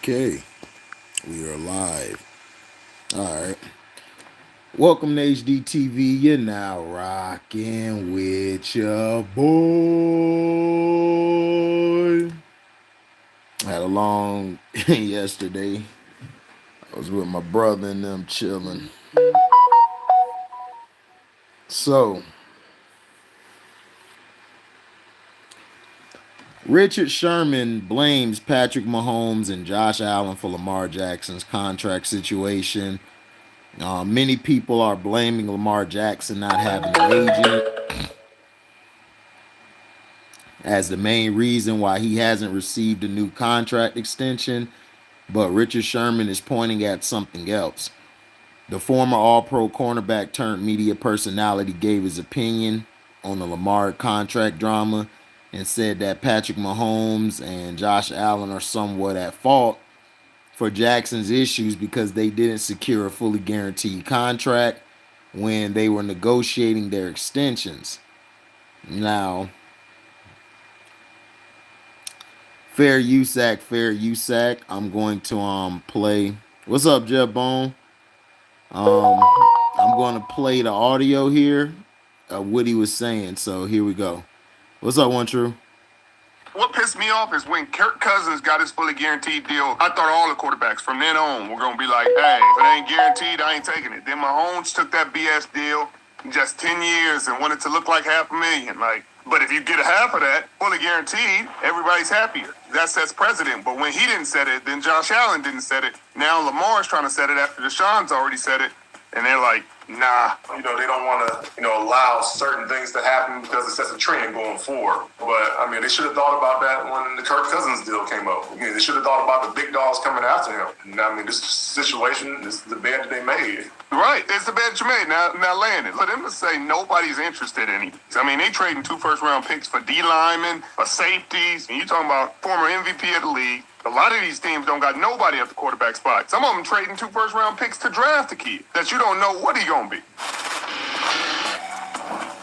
Okay, we are live. All right. Welcome to HDiiTV. You're now rocking with your boy. I had a long yesterday. I was with my brother and them chilling. So, Richard Sherman blames Patrick Mahomes and Josh Allen for Lamar Jackson's contract situation. Many people are blaming Lamar Jackson not having an agent as the main reason why he hasn't received a new contract extension, but Richard Sherman is pointing at something else. The former All Pro cornerback turned media personality gave his opinion on the Lamar contract drama and said that Patrick Mahomes and Josh Allen are somewhat at fault for Jackson's issues because they didn't secure a fully guaranteed contract when they were negotiating their extensions. Now, fair use, I'm going to play. What's up, Jeff Bone? Um, I'm going to play the audio here of what he was saying. So here we go. What's up, One True? What pissed me off is when Kirk Cousins got his fully guaranteed deal. I thought all the quarterbacks from then on were gonna be like, "Hey, if it ain't guaranteed, I ain't taking it." Then Mahomes took that BS deal, just 10 years, and wanted to look like $500,000. But if you get a half of that fully guaranteed, everybody's happier. That sets precedent. But when he didn't set it, then Josh Allen didn't set it. Now Lamar's trying to set it after Deshaun's already said it, and they're like, nah. They don't want to, allow certain things to happen because it sets a trend going forward. But, they should have thought about that when the Kirk Cousins deal came up. They should have thought about the big dogs coming after him. And, this situation is the bed that they made. Right. It's the bed that you made. Now land it. For them to say nobody's interested in him. They trading 2 first-round picks for D linemen, for safeties, and you talking about former MVP of the league. A lot of these teams don't got nobody at the quarterback spot. Some of them trading 2 first-round picks to draft a kid that you don't know what he gonna be.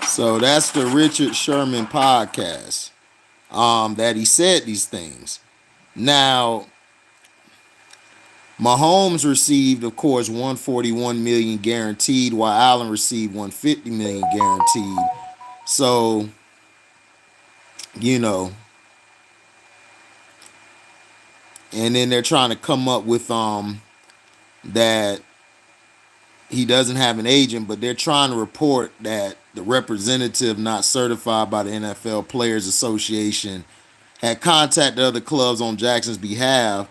So that's the Richard Sherman podcast. That he said these things. Now, Mahomes received, of course, $141 million guaranteed, while Allen received $150 million guaranteed. So, and then they're trying to come up with that he doesn't have an agent, but they're trying to report that the representative not certified by the NFL Players Association had contacted other clubs on Jackson's behalf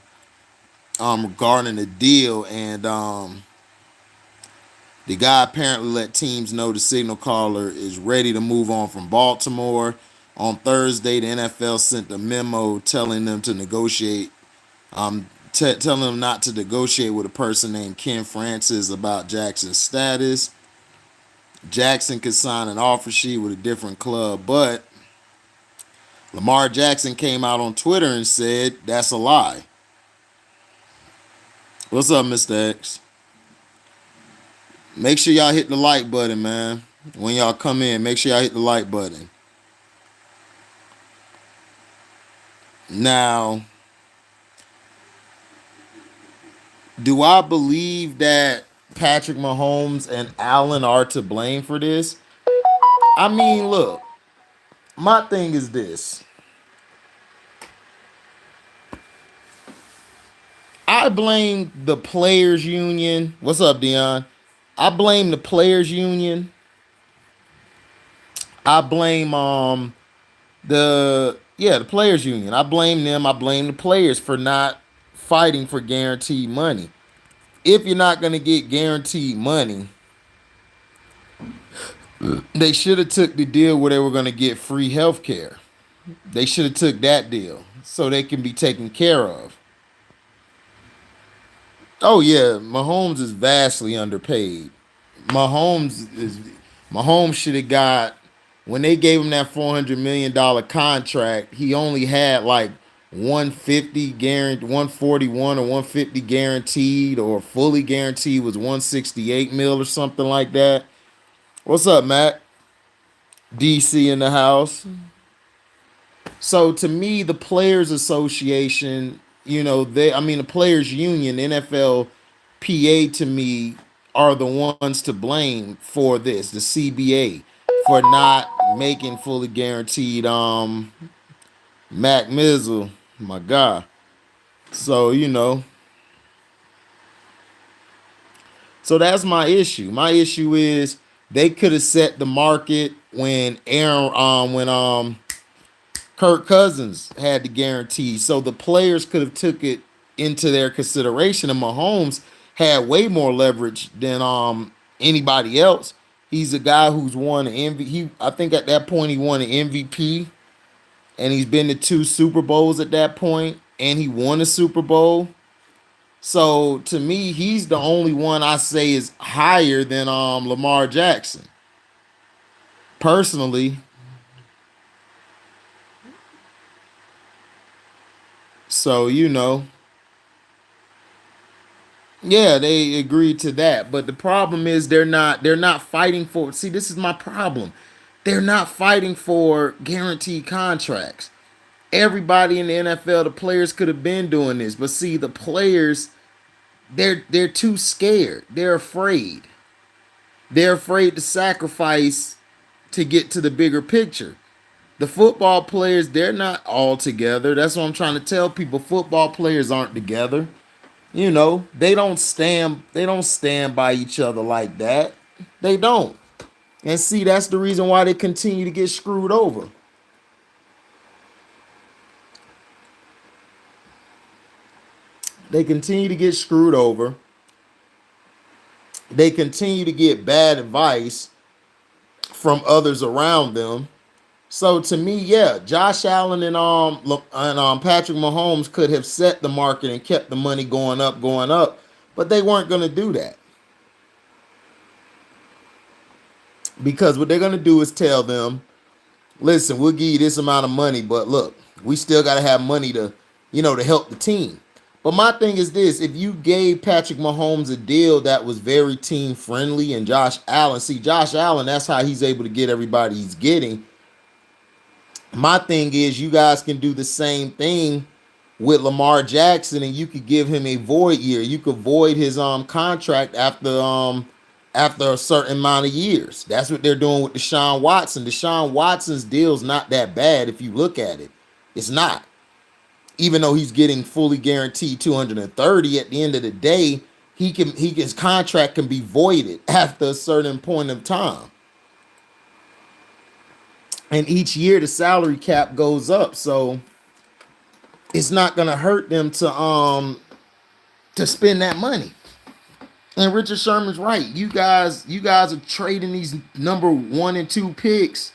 regarding the deal, and the guy apparently let teams know the signal caller is ready to move on from Baltimore. On Thursday, the NFL sent a memo telling them to negotiate, telling them not to negotiate with a person named Ken Francis about Jackson's status. Jackson could sign an offer sheet with a different club, but Lamar Jackson came out on Twitter and said that's a lie. What's up, Mr. X? Make sure y'all hit the like button, man. When y'all come in, make sure y'all hit the like button. Now, do I believe that Patrick Mahomes and Allen are to blame for this? Look, my thing is this. I blame the players union. What's up, Dion? I blame the players union. I blame the players union. I blame them. I blame the players for not fighting for guaranteed money. If you're not going to get guaranteed money, they should have took the deal where they were going to get free health care. They should have took that deal so they can be taken care of. Oh yeah, Mahomes is vastly underpaid. Mahomes should have got, when they gave him that $400 million contract, he only had like 150 guaranteed, 141 or 150 guaranteed, or fully guaranteed was 168 mil or something like that. What's up, Matt? DC in the house. So to me, the Players Association the players union, NFLPA, to me, are the ones to blame for this, the CBA, for not making fully guaranteed Mac Mizzle, my guy. So, so that's my issue. My issue is they could have set the market when Kirk Cousins had the guarantee. So the players could have took it into their consideration. And Mahomes had way more leverage than anybody else. He's a guy who's won an MVP. I think at that point he won an MVP, and he's been to 2 Super Bowls at that point, and he won a Super Bowl. So to me, he's the only one I say is higher than Lamar Jackson. Personally. So, yeah, they agreed to that. But the problem is they're not fighting for, see, this is my problem. They're not fighting for guaranteed contracts. Everybody in the NFL, the players could have been doing this. But see, the players, they're too scared. They're afraid. They're afraid to sacrifice to get to the bigger picture. The football players, they're not all together. That's what I'm trying to tell people. Football players aren't together. They don't stand by each other like that. They don't. And see, that's the reason why they continue to get screwed over. They continue to get screwed over. They continue to get bad advice from others around them. So to me, yeah, Josh Allen and Patrick Mahomes could have set the market and kept the money going up, but they weren't going to do that, because what they're going to do is tell them, listen, we'll give you this amount of money, but look, we still got to have money to help the team. But my thing is this: if you gave Patrick Mahomes a deal that was very team friendly, and Josh Allen, that's how he's able to get everybody he's getting. My thing is, you guys can do the same thing with Lamar Jackson, and you could give him a void year. You could void his contract after a certain amount of years. That's what they're doing with Deshaun Watson. Deshaun Watson's deal's not that bad if you look at it. It's not. Even though he's getting fully guaranteed 230, at the end of the day, his contract can be voided after a certain point of time. And each year the salary cap goes up, so it's not gonna hurt them to spend that money. And Richard Sherman's right. You guys are trading these number 1 and 2 picks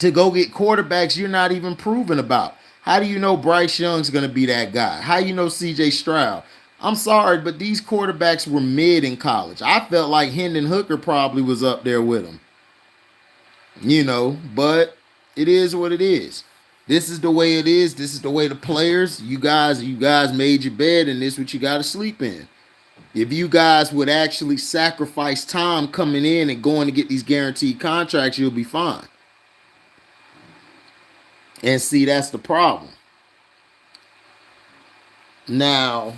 to go get quarterbacks you're not even proven about. How do you know Bryce Young's gonna be that guy? How do you know CJ Stroud? I'm sorry, but these quarterbacks were mid in college. I felt like Hendon Hooker probably was up there with them. But it is what it is. This is the way it is. This is the way the players, you guys made your bed, and this is what you got to sleep in. If you guys would actually sacrifice time coming in and going to get these guaranteed contracts, you'll be fine. And see, that's the problem. Now,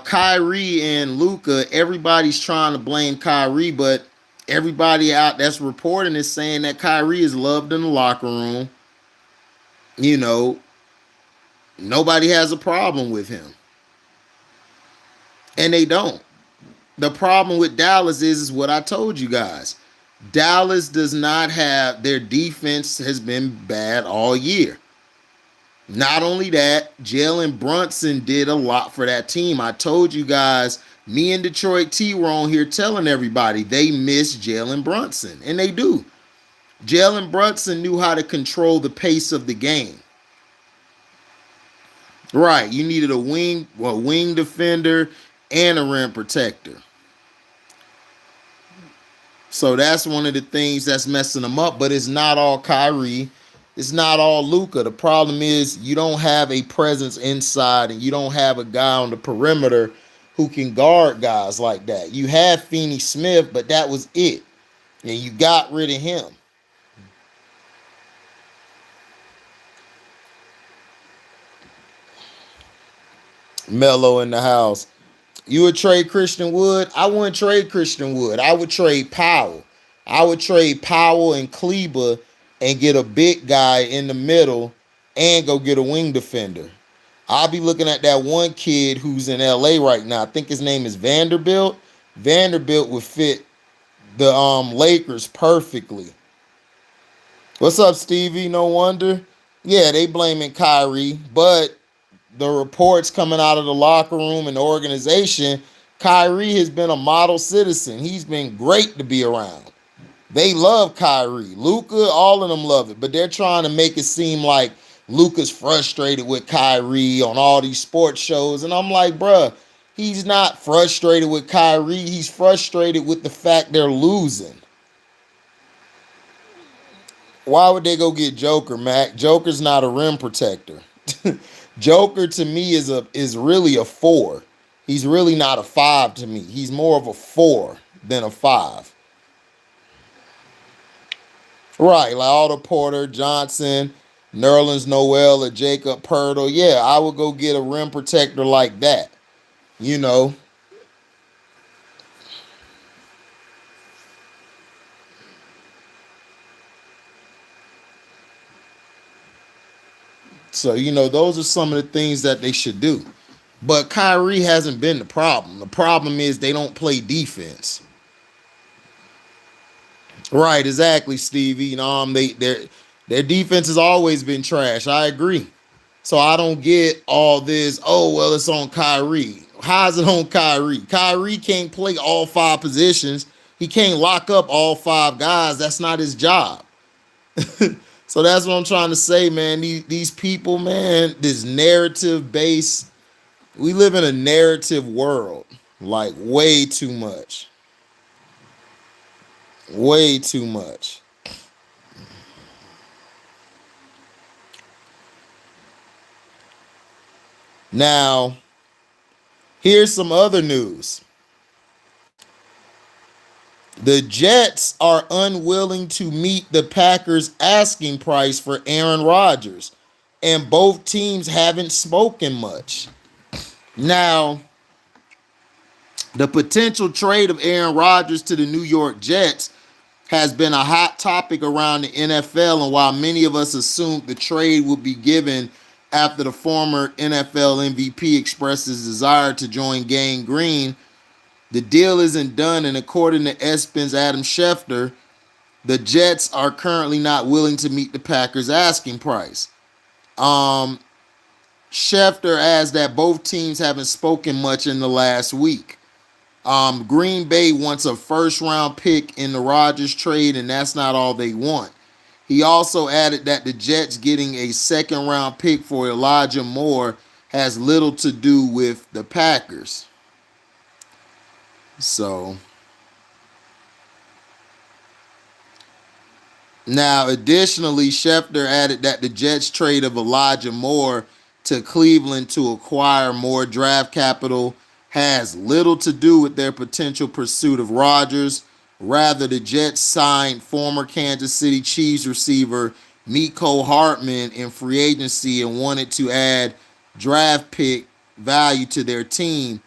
Kyrie and Luka, everybody's trying to blame Kyrie, but everybody out that's reporting is saying that Kyrie is loved in the locker room. Nobody has a problem with him. And they don't. The problem with Dallas is what I told you guys. Dallas does not have, their defense has been bad all year. Not only that, Jalen Brunson did a lot for that team. I told you guys, me and Detroit T were on here telling everybody they miss Jalen Brunson, and they do. Jalen Brunson knew how to control the pace of the game. Right, you needed a wing defender and a rim protector. So that's one of the things that's messing them up, but it's not all Kyrie. It's not all Luka. The problem is you don't have a presence inside, and you don't have a guy on the perimeter who can guard guys like that. You had Finney Smith, but that was it. And you got rid of him. Melo in the house. You would trade Christian Wood? I wouldn't trade Christian Wood. I would trade Powell. I would trade Powell and Kleber and get a big guy in the middle and go get a wing defender. I'll be looking at that one kid who's in LA right now. I think his name is Vanderbilt. Vanderbilt would fit the Lakers perfectly. What's up, Stevie? No wonder. Yeah, they blaming Kyrie, but the reports coming out of the locker room and the organization, Kyrie has been a model citizen. He's been great to be around. They love Kyrie. Luka, all of them love it, but they're trying to make it seem like Luka's frustrated with Kyrie on all these sports shows. And I'm like, bruh, he's not frustrated with Kyrie. He's frustrated with the fact they're losing. Why would they go get Joker, Mac? Joker's not a rim protector. Joker to me is really a 4. He's really not a 5 to me. He's more of a 4 than a 5. Right, like Otto Porter, Johnson, Nerlens Noel, or Jacob Pirtle. Yeah, I would go get a rim protector like that. You know. So, those are some of the things that they should do. But Kyrie hasn't been the problem. The problem is they don't play defense. Right, exactly, Stevie. Their defense has always been trash. I agree. So I don't get all this. Oh well, it's on Kyrie. How's it on Kyrie? Kyrie can't play all 5 positions. He can't lock up all 5 guys. That's not his job. So that's what I'm trying to say, man. These people, man, this narrative based. We live in a narrative world, like way too much. Way too much. Now, here's some other news. The Jets are unwilling to meet the Packers' asking price for Aaron Rodgers, and both teams haven't spoken much. Now, the potential trade of Aaron Rodgers to the New York Jets has been a hot topic around the NFL, and while many of us assumed the trade would be given after the former NFL MVP expressed his desire to join Gang Green, the deal isn't done, and according to ESPN's Adam Schefter, the Jets are currently not willing to meet the Packers' asking price. Schefter adds that both teams haven't spoken much in the last week. Green Bay wants a first-round pick in the Rodgers trade, and that's not all they want. He also added that the Jets getting a second-round pick for Elijah Moore has little to do with the Packers. So, now additionally, Schefter added that the Jets trade of Elijah Moore to Cleveland to acquire more draft capital has little to do with their potential pursuit of Rodgers. Rather, the Jets signed former Kansas City Chiefs receiver Mecole Hardman in free agency and wanted to add draft pick value to their team.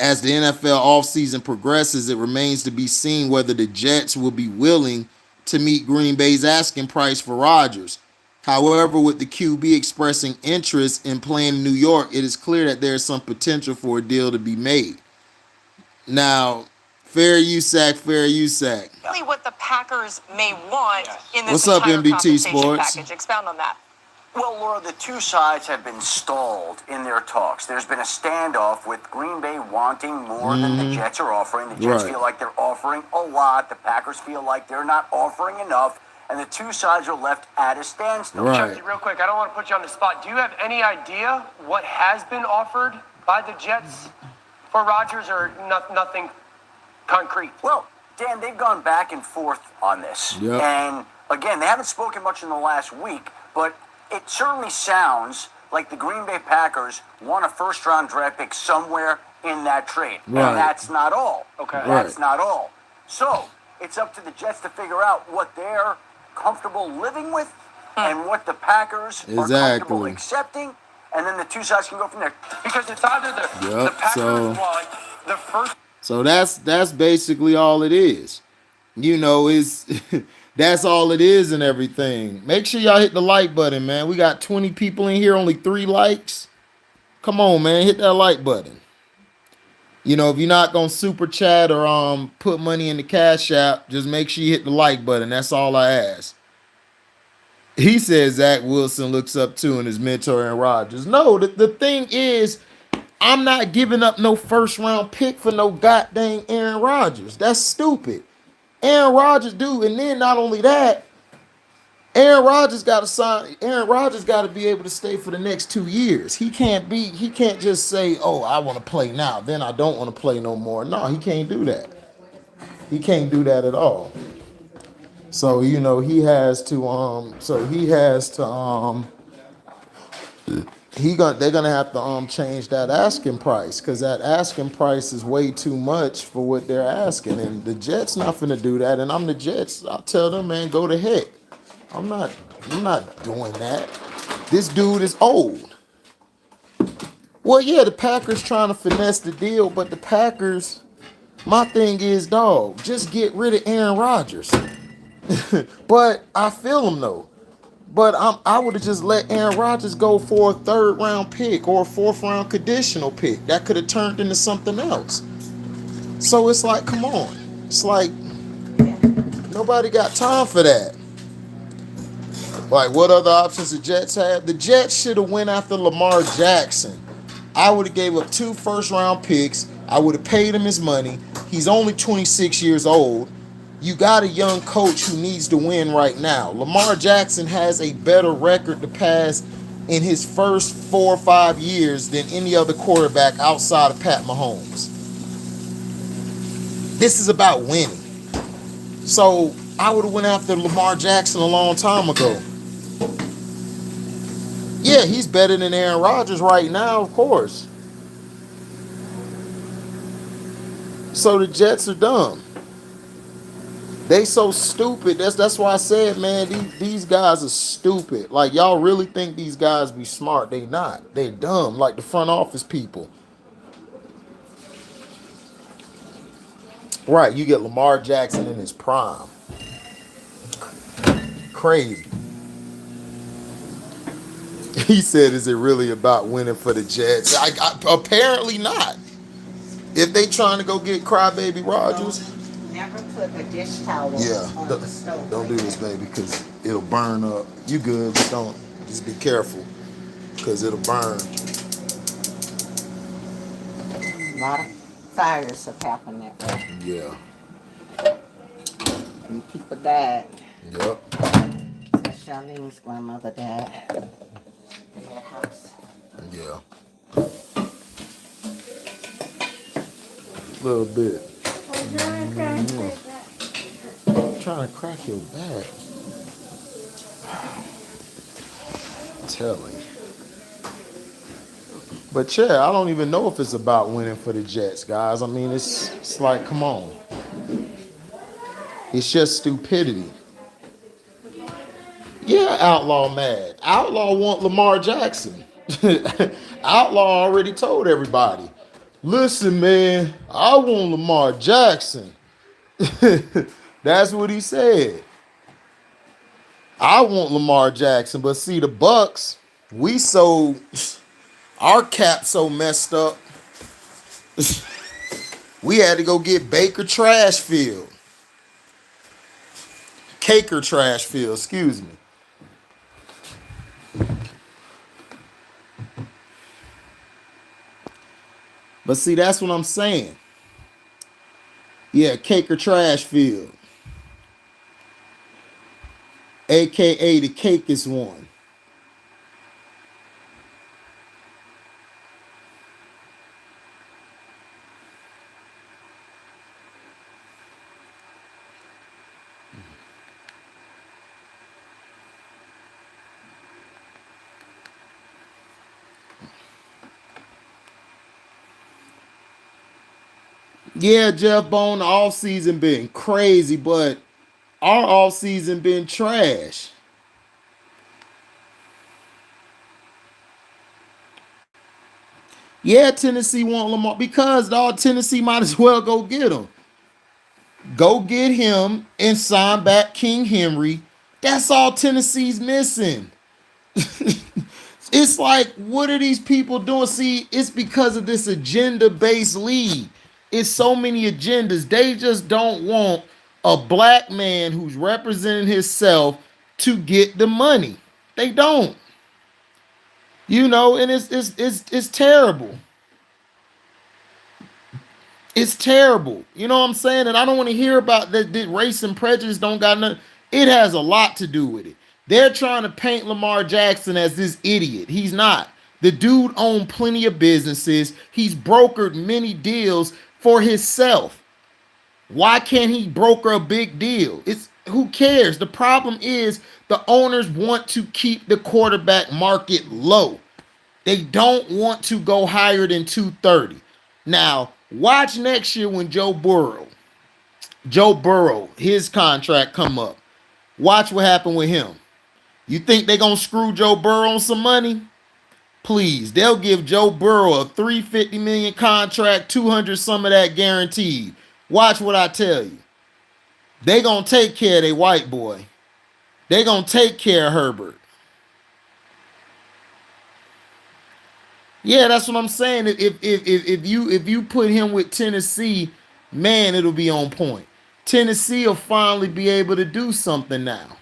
As the NFL offseason progresses, it remains to be seen whether the Jets will be willing to meet Green Bay's asking price for Rodgers. However, with the QB expressing interest in playing in New York, it is clear that there is some potential for a deal to be made. Now, fair USAC. Really what the Packers may want in this What's up, entire MBT compensation Sports? package. Expound on that. Well, Laura, the two sides have been stalled in their talks. There's been a standoff with Green Bay wanting more than the Jets are offering. The Jets feel like they're offering a lot. The Packers feel like they're not offering enough. And the two sides are left at a standstill. Right. Chucky, real quick, I don't want to put you on the spot. Do you have any idea what has been offered by the Jets for Rodgers, or nothing concrete? Well, Dan, they've gone back and forth on this. Yep. And, again, they haven't spoken much in the last week, but it certainly sounds like the Green Bay Packers want a first-round draft pick somewhere in that trade. Right. And that's not all. Okay. That's not all. So it's up to the Jets to figure out what they're comfortable living with and what the Packers are comfortable accepting. and then the two sides can go from there. Because it's either the Yep. Packers want the first. So that's basically all it is. You know, is that's all it is and everything. Make sure y'all hit the like button, man. We got 20 people in here, only 3 likes. Come on, man, hit that like button. You know, if you're not gonna super chat or put money in the Cash App, just make sure you hit the like button. That's all I ask. He says Zach Wilson looks up to and his mentor Aaron Rodgers. No, the thing is, I'm not giving up no first round pick for no goddamn Aaron Rodgers. That's stupid. Aaron Rodgers, dude, and then not only that, Aaron Rodgers got to sign. Aaron Rodgers got to be able to stay for the next 2 years. He can't just say, "Oh, I want to play now, then I don't want to play no more." No, he can't do that. He can't do that at all. So you know he has to. They're gonna have to change that asking price, because that asking price is way too much for what they're asking, and the Jets not finna do that. And I'm the Jets. I'll tell them, man, go to heck. I'm not doing that. This dude is old. Well, yeah, the Packers trying to finesse the deal, but the Packers, my thing is, dog, just get rid of Aaron Rodgers. But I feel him though. But I would have just let Aaron Rodgers go for a 3rd round pick or a 4th round conditional pick. That could have turned into something else. So it's like, come on. It's like nobody got time for that. Like, what other options the Jets have? The Jets should have went after Lamar Jackson. I would have gave up 2 first round picks. I would have paid him his money. He's only 26 years old. You got a young coach who needs to win right now. Lamar Jackson has a better record to pass in his first 4 or 5 years than any other quarterback outside of Pat Mahomes. This is about winning. So I would have went after Lamar Jackson a long time ago. Yeah, he's better than Aaron Rodgers right now, of course. So the Jets are dumb. They so stupid. That's why I said, man, these guys are stupid. Like, y'all really think these guys be smart. They not. They dumb, like the front office people. Right, you get Lamar Jackson in his prime. Crazy. He said, is it really about winning for the Jets? Apparently not. If they trying to go get crybaby Rodgers. Never put a dish towel on the stove. Don't do this, baby, because it'll burn up. You good, but just be careful, because it'll burn. A lot of fires have happened that way. Yeah. And people died. Yep. Charlene's grandmother died in that house. Yeah. A little bit. I'm trying to crack your back. Telling. But yeah, I don't even know if it's about winning for the Jets, guys. I mean, it's like, come on. It's just stupidity. Yeah, Outlaw mad. Outlaw want Lamar Jackson. Outlaw already told everybody. Listen, man, I want Lamar Jackson. That's what he said. I want Lamar Jackson, but see, the Bucks, our cap so messed up. We had to go get Baker Trashfield. Caker Trashfield, excuse me. But see, that's what I'm saying. Yeah, Caker Trashfield. AKA the Cakest one. Yeah, Jeff Bone, the offseason been crazy, but our offseason been trash. Yeah, Tennessee want Lamar because dog, Tennessee might as well go get him. Go get him and sign back King Henry. That's all Tennessee's missing. It's like, what are these people doing? See, it's because of this agenda-based league. It's so many agendas. They just don't want a black man who's representing himself to get the money. They don't. You know, and it's terrible. It's terrible. You know what I'm saying? And I don't want to hear about that race and prejudice don't got nothing. It has a lot to do with it. They're trying to paint Lamar Jackson as this idiot. He's not. The dude owned plenty of businesses. He's brokered many deals for himself. Why can't he broker a big deal? It's who cares? The problem is the owners want to keep the quarterback market low. They don't want to go higher than 230. Now, watch next year when Joe Burrow, his contract come up. Watch what happened with him. You think they gonna screw Joe Burrow on some money? Please, they'll give Joe Burrow a $350 million contract, 200 some of that guaranteed. Watch what I tell you. They gonna take care of their white boy. They gonna take care of Herbert. Yeah, that's what I'm saying. If you put him with Tennessee, man, it'll be on point. Tennessee will finally be able to do something now.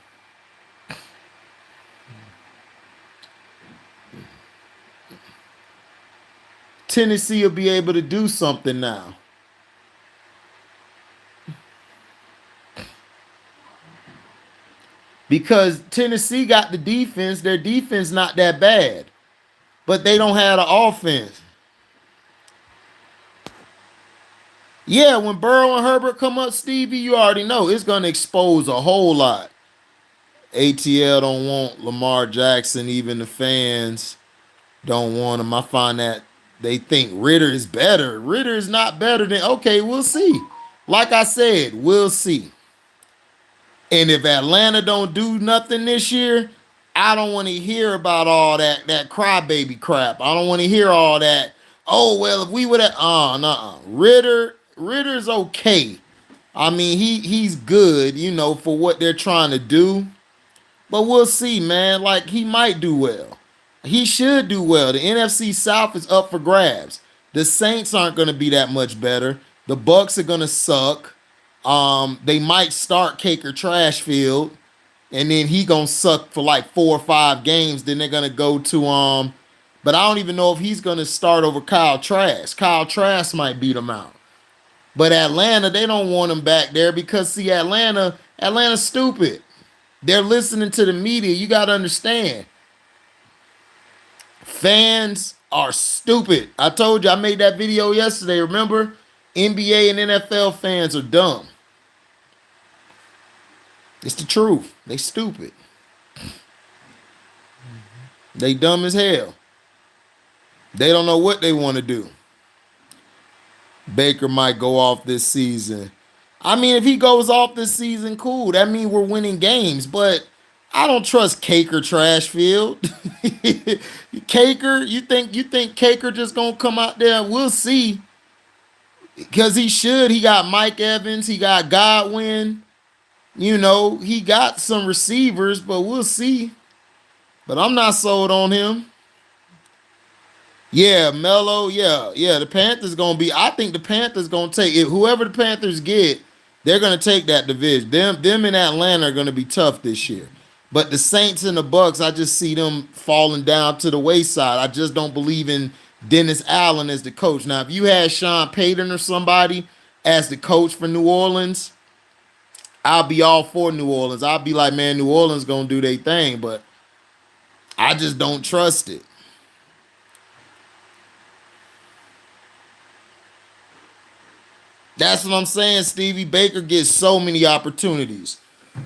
Tennessee will be able to do something now. Because Tennessee got the defense. Their defense not that bad. But they don't have the offense. Yeah, when Burrow and Herbert come up, Stevie, you already know it's going to expose a whole lot. ATL don't want Lamar Jackson. Even the fans don't want him. I find that they think Ritter is better. Ritter is not better than, okay, we'll see. Like I said, we'll see. And if Atlanta don't do nothing this year, I don't want to hear about all that crybaby crap. I don't want to hear all that. Oh, well, if we would have, nuh-uh. Ritter's okay. I mean, he's good, you know, for what they're trying to do. But we'll see, man. Like, he might do well. He should do well. The NFC South is up for grabs. The Saints aren't going to be that much better. The Bucks are going to suck. They might start Caker Trashfield, and then he gonna suck for like 4 or 5 games. Then they're gonna go to but I don't even know if he's gonna start over Kyle Trask. Kyle Trask might beat him out. But Atlanta, they don't want him back there because see, Atlanta's stupid. They're listening to the media. You gotta understand. Fans are stupid. I told you, I made that video yesterday. Remember? NBA and NFL fans are dumb. It's the truth. They stupid. They dumb as hell. They don't know what they want to do. Baker might go off this season. I mean, if he goes off this season, cool. That means we're winning games. But I don't trust Caker Trashfield. Caker, you think Caker just gonna come out there? We'll see. Because he should. He got Mike Evans. He got Godwin. You know, he got some receivers, but we'll see. But I'm not sold on him. Yeah, Melo, yeah. The Panthers going to be, I think the Panthers going to take it. Whoever the Panthers get, they're going to take that division. Them in Atlanta are going to be tough this year. But the Saints and the Bucks, I just see them falling down to the wayside. I just don't believe in Dennis Allen as the coach. Now, if you had Sean Payton or somebody as the coach for New Orleans, I'll be all for New Orleans. I'll be like, man, New Orleans going to do their thing, but I just don't trust it. That's what I'm saying, Stevie. Baker gets so many opportunities.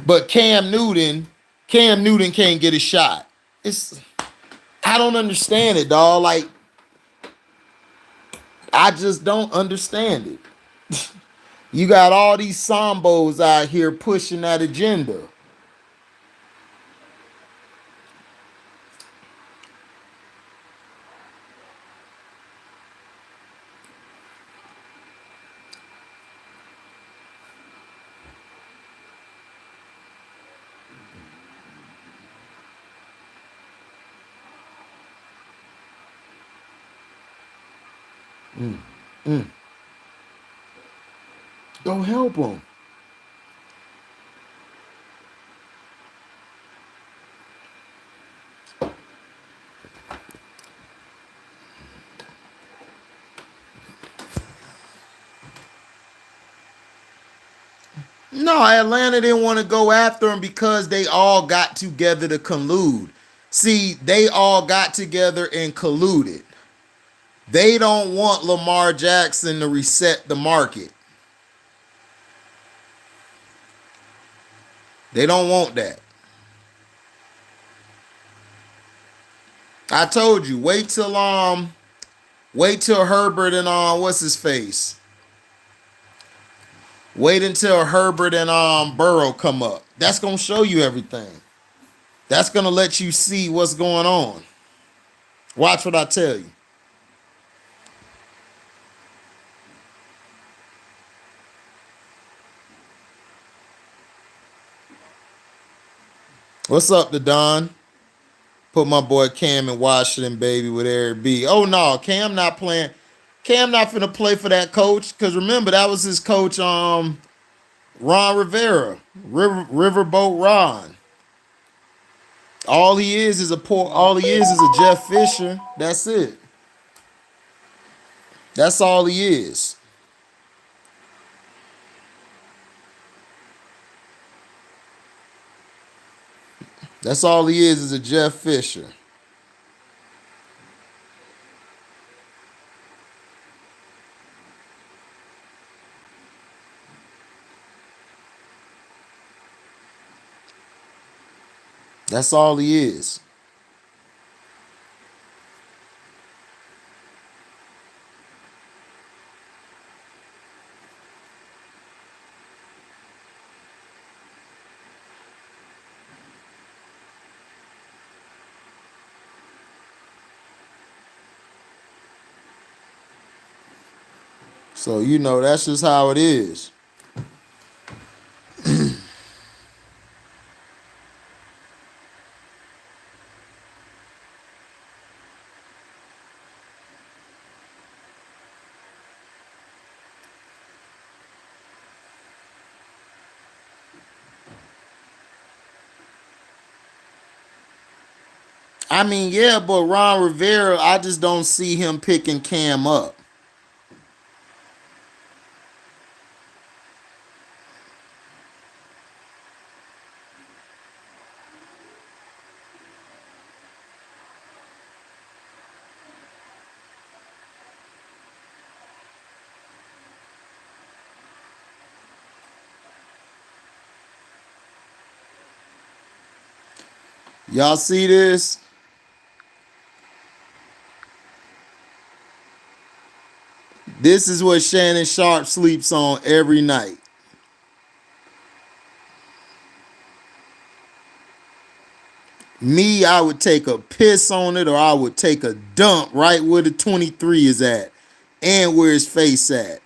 But Cam Newton can't get a shot. I don't understand it, dog. Like, I just don't understand it. You got all these Sambos out here pushing that agenda. Go help him. No, Atlanta didn't want to go after him because they all got together to collude. See, they all got together and colluded. They don't want Lamar Jackson to reset the market. They don't want that. I told you, wait till Herbert and what's his face? Wait until Herbert and Burrow come up. That's gonna show you everything. That's gonna let you see what's going on. Watch what I tell you. What's up, the Don? Put my boy Cam in Washington, baby, with Eric B. Oh no, Cam not playing. Cam not finna play for that coach. Cause remember, that was his coach, Ron Rivera. Riverboat Ron. All he is a Jeff Fisher. That's it. That's all he is. That's all he is a Jeff Fisher. That's all he is. So, that's just how it is. I mean, yeah, but Ron Rivera, I just don't see him picking Cam up. Y'all see this? This is what Shannon Sharp sleeps on every night. Me, I would take a piss on it or I would take a dump right where the 23 is at and where his face at.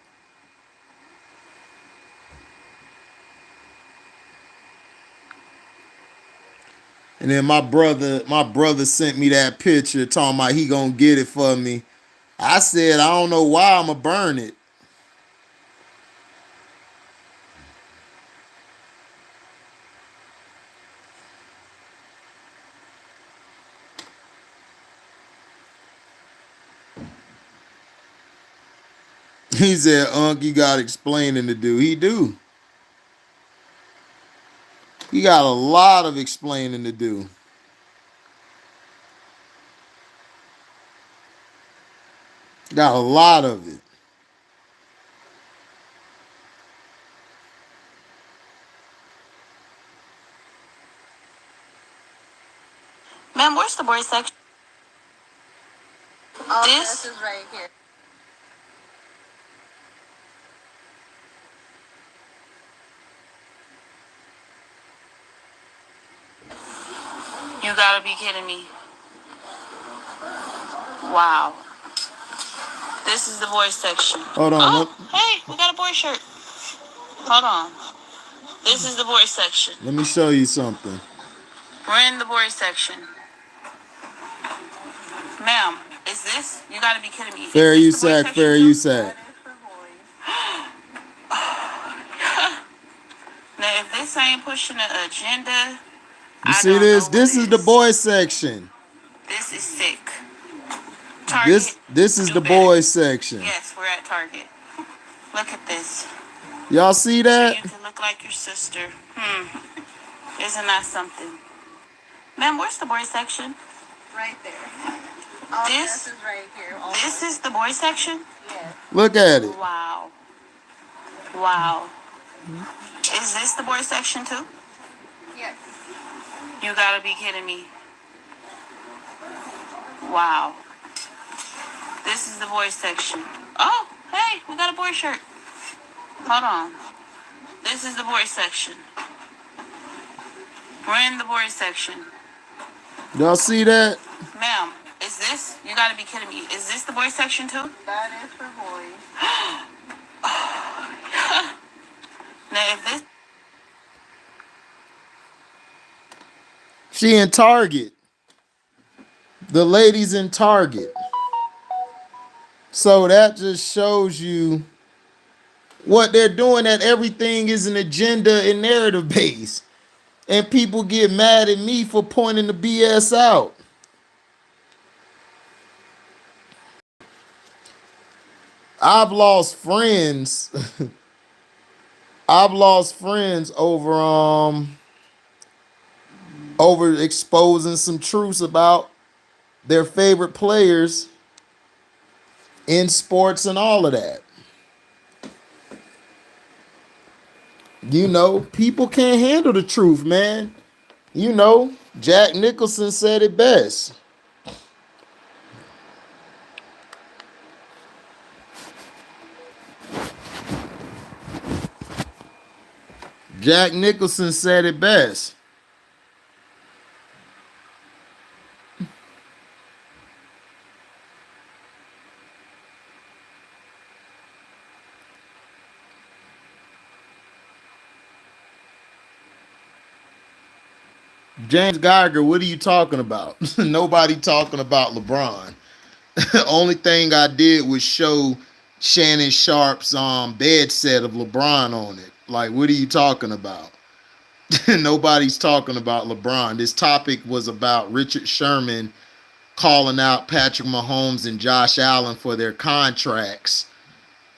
And then my brother sent me that picture talking about he gonna get it for me. I said, I don't know why I'm gonna burn it. He said, Unc, you got explaining to do. He do. He got a lot of explaining to do. Got a lot of it. Ma'am, where's the boys section? Oh, This is right here. You gotta be kidding me. Wow. This is the boys section. Hold on. Oh, hey, we got a boy shirt. Hold on. This is the boys section. Let me show you something. We're in the boys section. Ma'am, Is this? You gotta be kidding me. Fair Is you this the boy sack, section fair too? you sack. Now, if this ain't pushing the agenda, You I see don't know this? what This is the is. boys section. This is sick. Target, This is do the better. boys section. Yes, we're at Target. Look at this. Y'all see So that? you can look like your sister. Isn't that something? Ma'am, where's the boy section? Right there. All This- dresses right here. All This is the boy section? yes. Look at it. Wow. Wow. Is this the boy section too? Yes. You gotta be kidding me. Wow. This is the boys section. Oh, hey, we got a boy shirt. Hold on. This is the boys section. We're in the boys section. Y'all see that? Ma'am, is this? You gotta be kidding me. Is this the boys section too? That is for boys. Now, if this She in Target. The ladies in Target. So that just shows you what they're doing, that everything is an agenda and narrative based. And people get mad at me for pointing the BS out. I've lost friends. I've lost friends over exposing some truths about their favorite players in sports and all of that. You know, people can't handle the truth, man. You know, Jack Nicholson said it best. Jack Nicholson said it best. James Geiger, what are you talking about? Nobody talking about LeBron. Only thing I did was show Shannon Sharp's bed set of LeBron on it. Like, what are you talking about? Nobody's talking about LeBron. This topic was about Richard Sherman calling out Patrick Mahomes and Josh Allen for their contracts.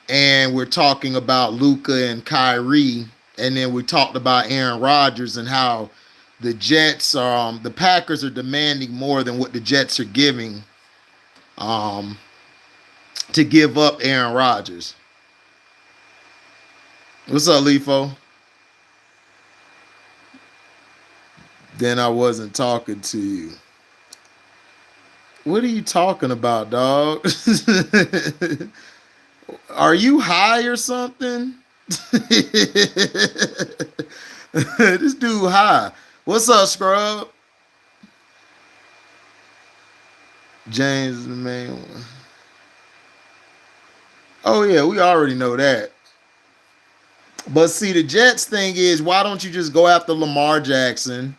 And we're talking about Luka and Kyrie. And then we talked about Aaron Rodgers and how the Jets are, the Packers are demanding more than what the Jets are giving to give up Aaron Rodgers. What's up, Lefo? Then I wasn't talking to you. What are you talking about, dog? Are you high or something? This dude high. What's up, Scrub? James is the main one. Oh, yeah, we already know that. But see, the Jets thing is, why don't you just go after Lamar Jackson?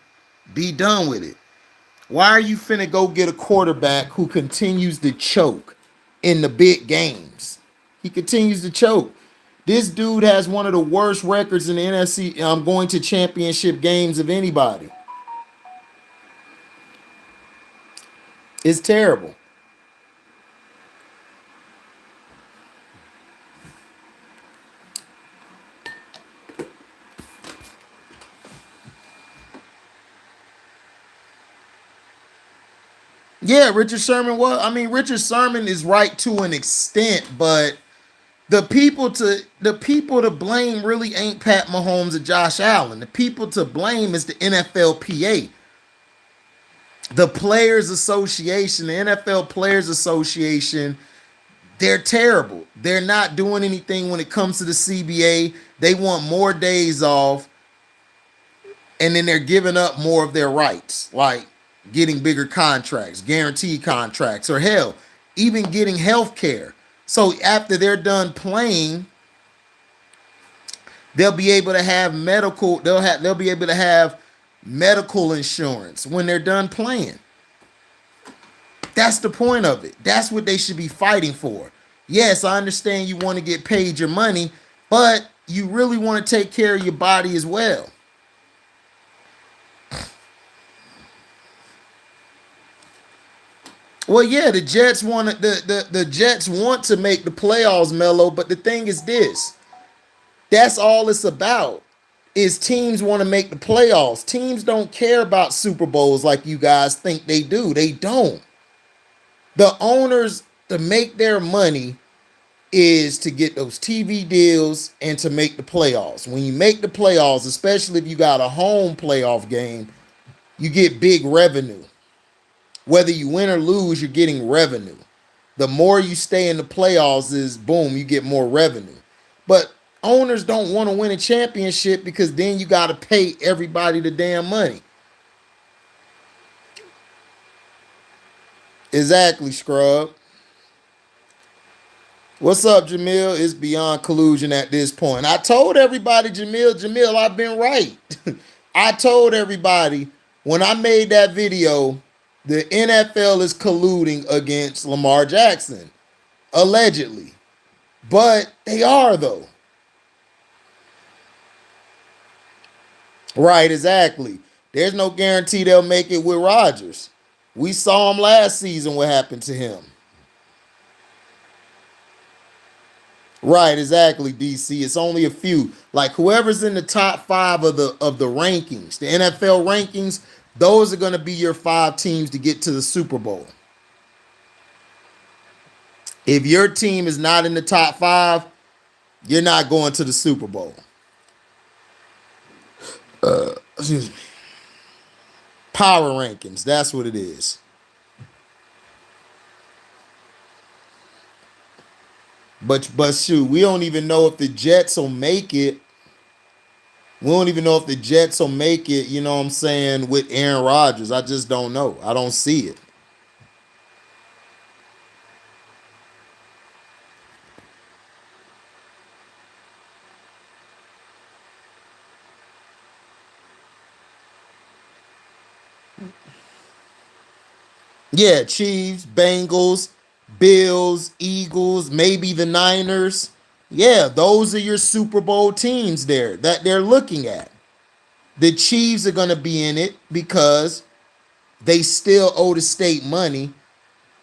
Be done with it. Why are you finna go get a quarterback who continues to choke in the big games? He continues to choke. This dude has one of the worst records in the NFC going to championship games of anybody. It's terrible. Yeah, Richard Sherman Richard Sherman is right to an extent, but the people to blame really ain't Pat Mahomes or Josh Allen. The people to blame is the NFLPA. The Players Association, the NFL Players Association, they're terrible. They're not doing anything when it comes to the CBA. They want more days off, and then they're giving up more of their rights, like getting bigger contracts, guaranteed contracts, or hell, even getting health care. So after they're done playing, they'll be able to have medical, they'll be able to have medical insurance when they're done playing. That's the point of it. That's what they should be fighting for. Yes, I understand you want to get paid your money, but you really want to take care of your body as well. Well, yeah, the Jets want the Jets want to make the playoffs, Melo, but the thing is this. That's all it's about. Is teams want to make the playoffs. Teams don't care about Super Bowls like you guys think they do. They don't. The owners, to make their money, is to get those TV deals and to make the playoffs. When you make the playoffs, especially if you got a home playoff game, you get big revenue. Whether you win or lose, you're getting revenue. The more you stay in the playoffs is boom, you get more revenue. But owners don't want to win a championship because then you got to pay everybody the damn money. Exactly, Scrub. What's up, Jamil? It's beyond collusion at this point. I told everybody, Jamil, I've been right. I told everybody when I made that video, the NFL is colluding against Lamar Jackson, allegedly. But they are, though. Right, exactly. There's no guarantee they'll make it with Rodgers. We saw him last season, what happened to him. Right, exactly, DC. It's only a few. Like whoever's in the top 5 of the rankings, the NFL rankings, those are going to be your 5 teams to get to the Super Bowl. If your team is not in the top 5, you're not going to the Super Bowl. Excuse me. Power rankings, that's what it is. But shoot, we don't even know if the Jets will make it. We don't even know if the Jets will make it, you know what I'm saying, with Aaron Rodgers. I just don't know. I don't see it. Yeah, Chiefs, Bengals, Bills, Eagles, maybe the Niners. Yeah, those are your Super Bowl teams there that they're looking at. The Chiefs are going to be in it because they still owe the state money.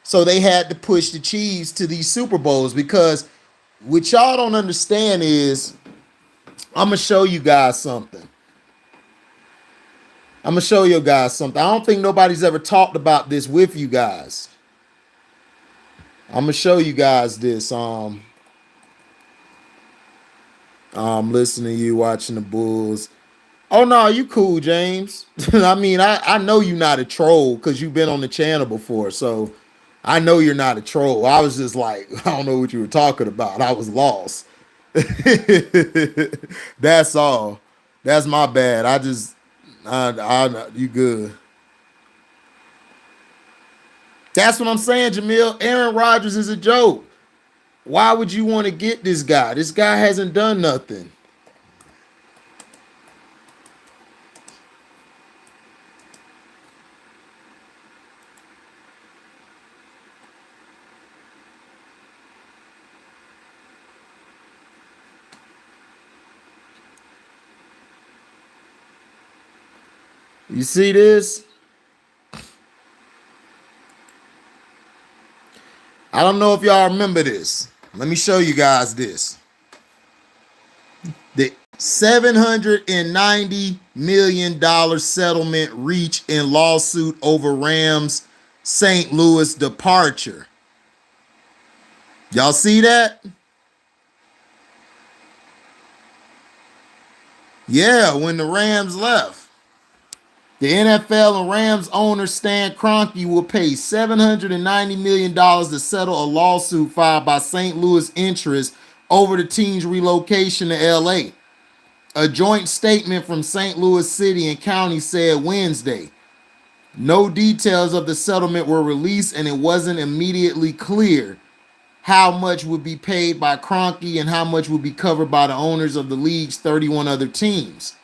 So they had to push the Chiefs to these Super Bowls because what y'all don't understand is I'm going to show you guys something. I don't think nobody's ever talked about this with you guys. I'm gonna show you guys this. Listening to you watching the Bulls. Oh no, you cool, James. I mean, I know you're not a troll because you've been on the channel before, so I know you're not a troll. I was just like, I don't know what you were talking about. I was lost. That's all. That's my bad. You good. That's what I'm saying, Jamil. Aaron Rodgers is a joke. Why would you want to get this guy? This guy hasn't done nothing. You see this? I don't know if y'all remember this. Let me show you guys this. The $790 million settlement reached in lawsuit over Rams St. Louis departure. Y'all see that? Yeah, when the Rams left. The NFL and Rams owner Stan Kroenke will pay $790 million to settle a lawsuit filed by St. Louis interests over the team's relocation to LA. A joint statement from St. Louis City and County said Wednesday. No details of the settlement were released, and it wasn't immediately clear how much would be paid by Kroenke and how much would be covered by the owners of the league's 31 other teams.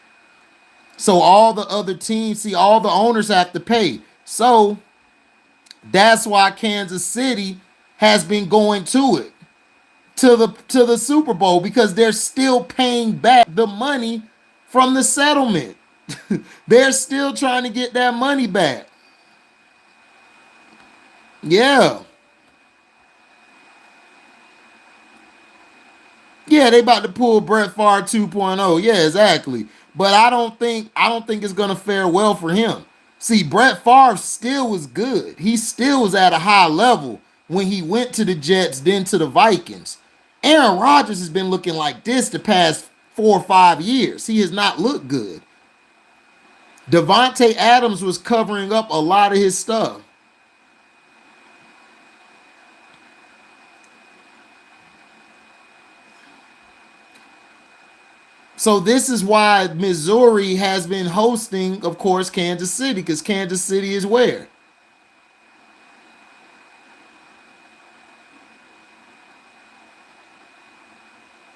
So all the other teams, all the owners have to pay. So That's why Kansas City has been going to it, to the Super Bowl, because they're still paying back the money from the settlement. They're still trying to get that money back. Yeah. Yeah, they about to pull Brett Favre 2.0. Yeah, exactly. But I don't think it's gonna fare well for him. See, Brett Favre still was good. He still was at a high level when he went to the Jets, then to the Vikings. Aaron Rodgers has been looking like this the past 4 or 5 years. He has not looked good. Devontae Adams was covering up a lot of his stuff. So this is why Missouri has been hosting, of course, Kansas City, because Kansas City is where?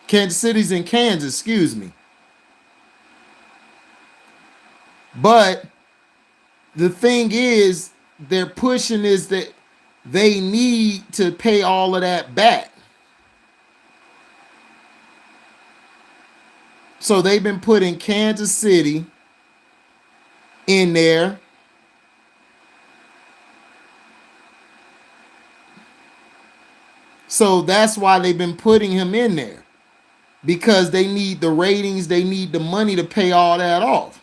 Kansas City's in Kansas, excuse me. But the thing is, they're pushing is that they need to pay all of that back. So they've been putting Kansas City in there. So that's why they've been putting him in there. Because they need the ratings, they need the money to pay all that off.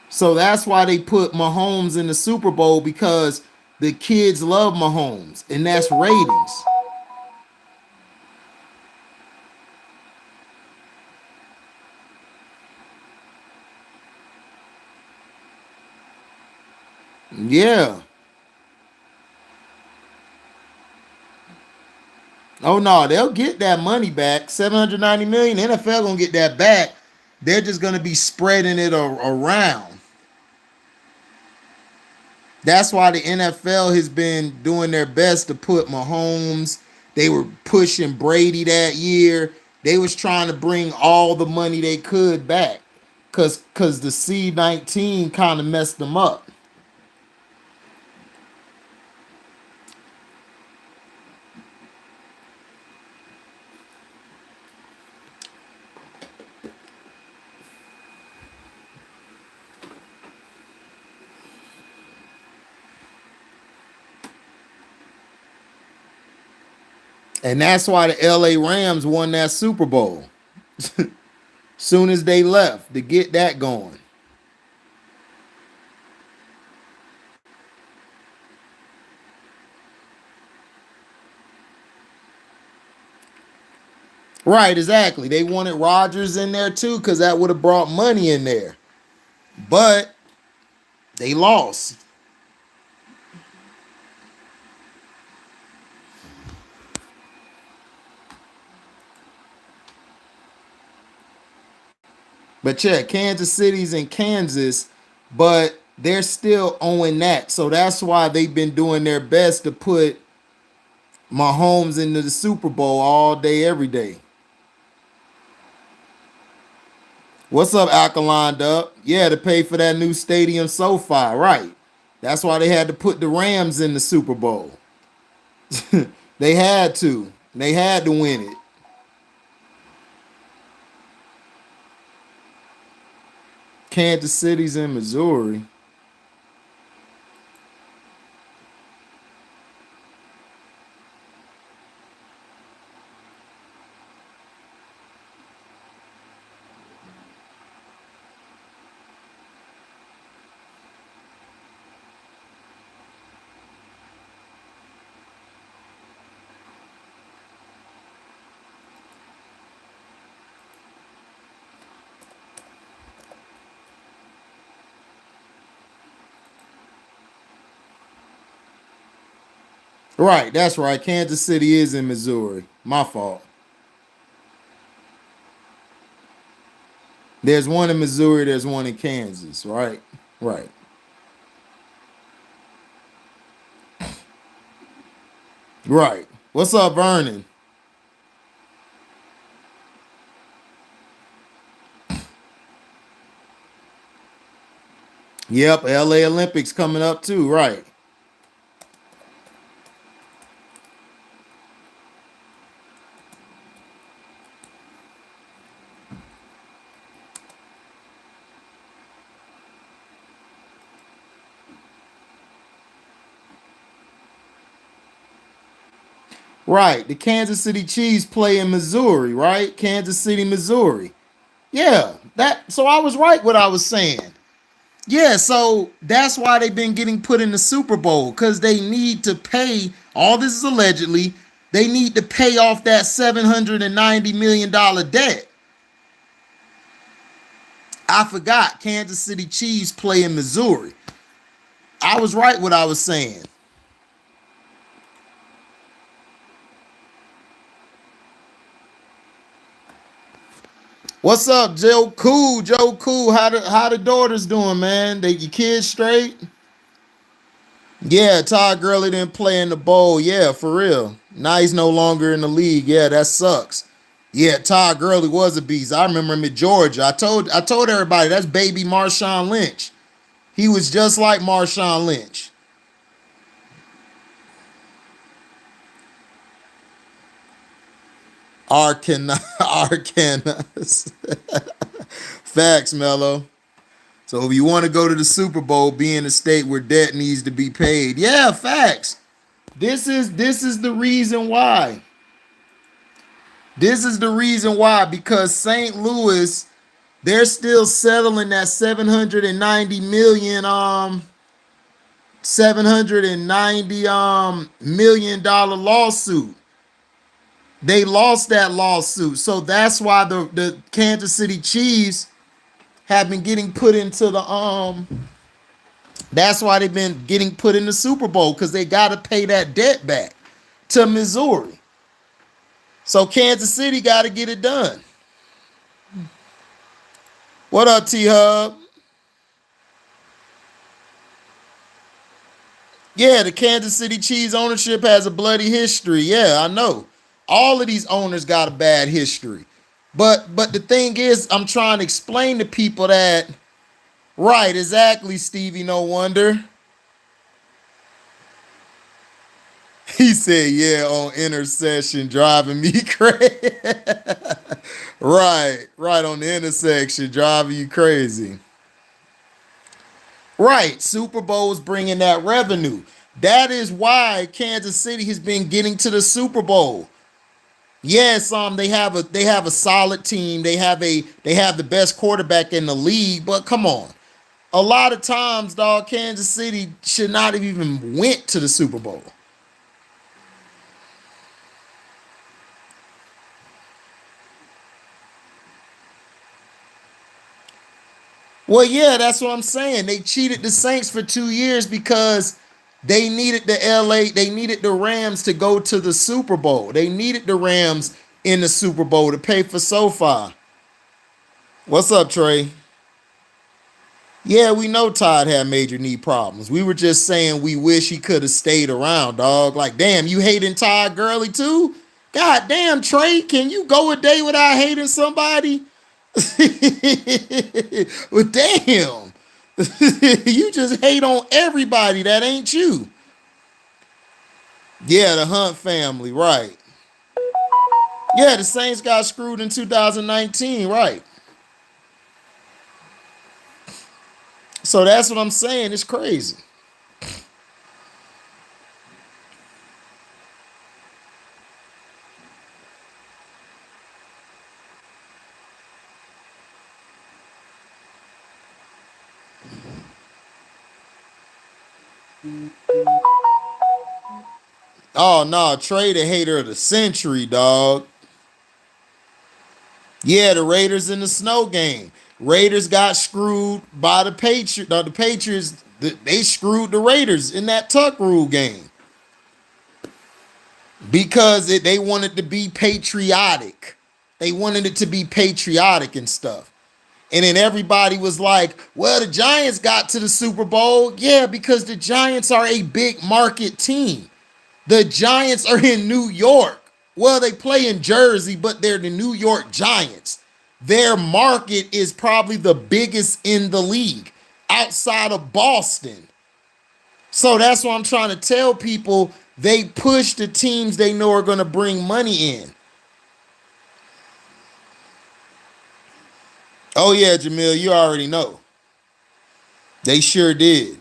So that's why they put Mahomes in the Super Bowl, because the kids love Mahomes, and that's ratings. Yeah. Oh no, they'll get that money back. 790 million. NFL gonna get that back. They're just gonna be spreading it around. That's why the NFL has been doing their best to put Mahomes. They were pushing Brady that year. They was trying to bring all the money they could back. Cause the C-19 kind of messed them up. And that's why the LA Rams won that Super Bowl. Soon as they left to get that going. Right, exactly. They wanted Rodgers in there too, because that would have brought money in there. But they lost. But yeah, Kansas City's in Kansas, but they're still owing that. So that's why they've been doing their best to put Mahomes into the Super Bowl all day, every day. What's up, Alkaline Dub? Yeah, to pay for that new stadium SoFi, right. That's why they had to put the Rams in the Super Bowl. They had to. They had to win it. Kansas City's in Missouri. Right, that's right. Kansas City is in Missouri. My fault. There's one in Missouri, there's one in Kansas, right? Right. Right. What's up, Vernon? Yep, LA Olympics coming up too, right. Right. The Kansas City Chiefs play in Missouri, right? Kansas City, Missouri. Yeah, that so I was right what I was saying. Yeah, so that's why they've been getting put in the Super Bowl because they need to pay. All this is allegedly. They need to pay off that $790 million debt. I forgot Kansas City Chiefs play in Missouri. I was right what I was saying. What's up, Joe Cool? Joe Cool, how the daughters doing, man? Your kids straight? Yeah, Todd Gurley didn't play in the bowl. Yeah, for real. Now he's no longer in the league. Yeah, that sucks. Yeah, Todd Gurley was a beast. I remember him at Georgia. I told everybody that's baby Marshawn Lynch. He was just like Marshawn Lynch. Arkansas. Facts, Mello. So if you want to go to the Super Bowl, be in a state where debt needs to be paid. Yeah, facts. This is the reason why. This is the reason why, because St. Louis, they're still settling that 790 million lawsuit. They lost that lawsuit. So that's why the Kansas City Chiefs have been getting put into the that's why they've been getting put in the Super Bowl, because they got to pay that debt back to Missouri. So Kansas City got to get it done. What up, T-Hub? Yeah, the Kansas City Chiefs ownership has a bloody history. Yeah, I know. All of these owners got a bad history. But the thing is, I'm trying to explain to people that, right, exactly, Stevie, no wonder. He said, yeah, on intersection, driving me crazy. Right on the intersection, driving you crazy. Right, Super Bowl's bringing that revenue. That is why Kansas City has been getting to the Super Bowl. Yes, they have a solid team. They have the best quarterback in the league, but come on. A lot of times, dog, Kansas City should not have even went to the Super Bowl. Well, yeah, that's what I'm saying. They cheated the Saints for 2 years because they needed they needed the Rams to go to the Super Bowl. They needed the Rams in the Super Bowl to pay for SoFi. What's up, Trey? Yeah, we know Todd had major knee problems. We were just saying we wish he could have stayed around, dog. Like, damn, you hating Todd Gurley too? God damn, Trey, can you go a day without hating somebody? Well, damn. You just hate on everybody that ain't you. Yeah, the Hunt family, right. Yeah, the Saints got screwed in 2019, right. So that's what I'm saying. It's crazy. Oh no, Trey the hater of the century, dog. Yeah, the Raiders in the snow game. Raiders got screwed by the Patriots. The Patriots, they screwed the Raiders in that tuck rule game because they wanted to be patriotic. They wanted it to be patriotic and stuff. And then everybody was like, well, the Giants got to the Super Bowl. Yeah, because the Giants are a big market team. The Giants are in New York. Well, they play in Jersey, but they're the New York Giants. Their market is probably the biggest in the league outside of Boston. So that's what I'm trying to tell people. They push the teams they know are going to bring money in. Oh, yeah, Jamil, you already know. They sure did.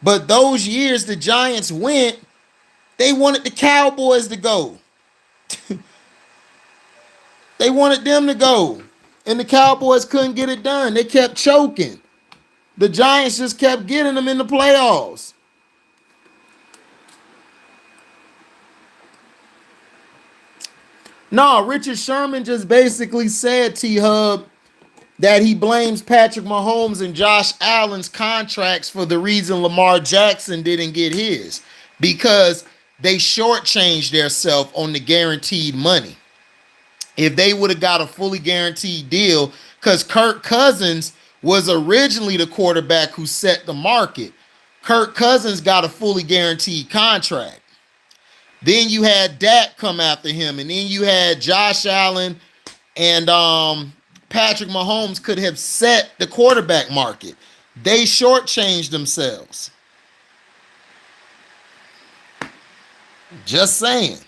But those years the Giants went, they wanted the Cowboys to go. They wanted them to go. And the Cowboys couldn't get it done. They kept choking. The Giants just kept getting them in the playoffs. No, Richard Sherman just basically said, T-Hub, that he blames Patrick Mahomes and Josh Allen's contracts for the reason Lamar Jackson didn't get his, because they shortchanged themselves on the guaranteed money. If they would have got a fully guaranteed deal, because Kirk Cousins was originally the quarterback who set the market. Kirk Cousins got a fully guaranteed contract. Then you had Dak come after him, and then you had Josh Allen and Patrick Mahomes could have set the quarterback market. They shortchanged themselves. Just saying.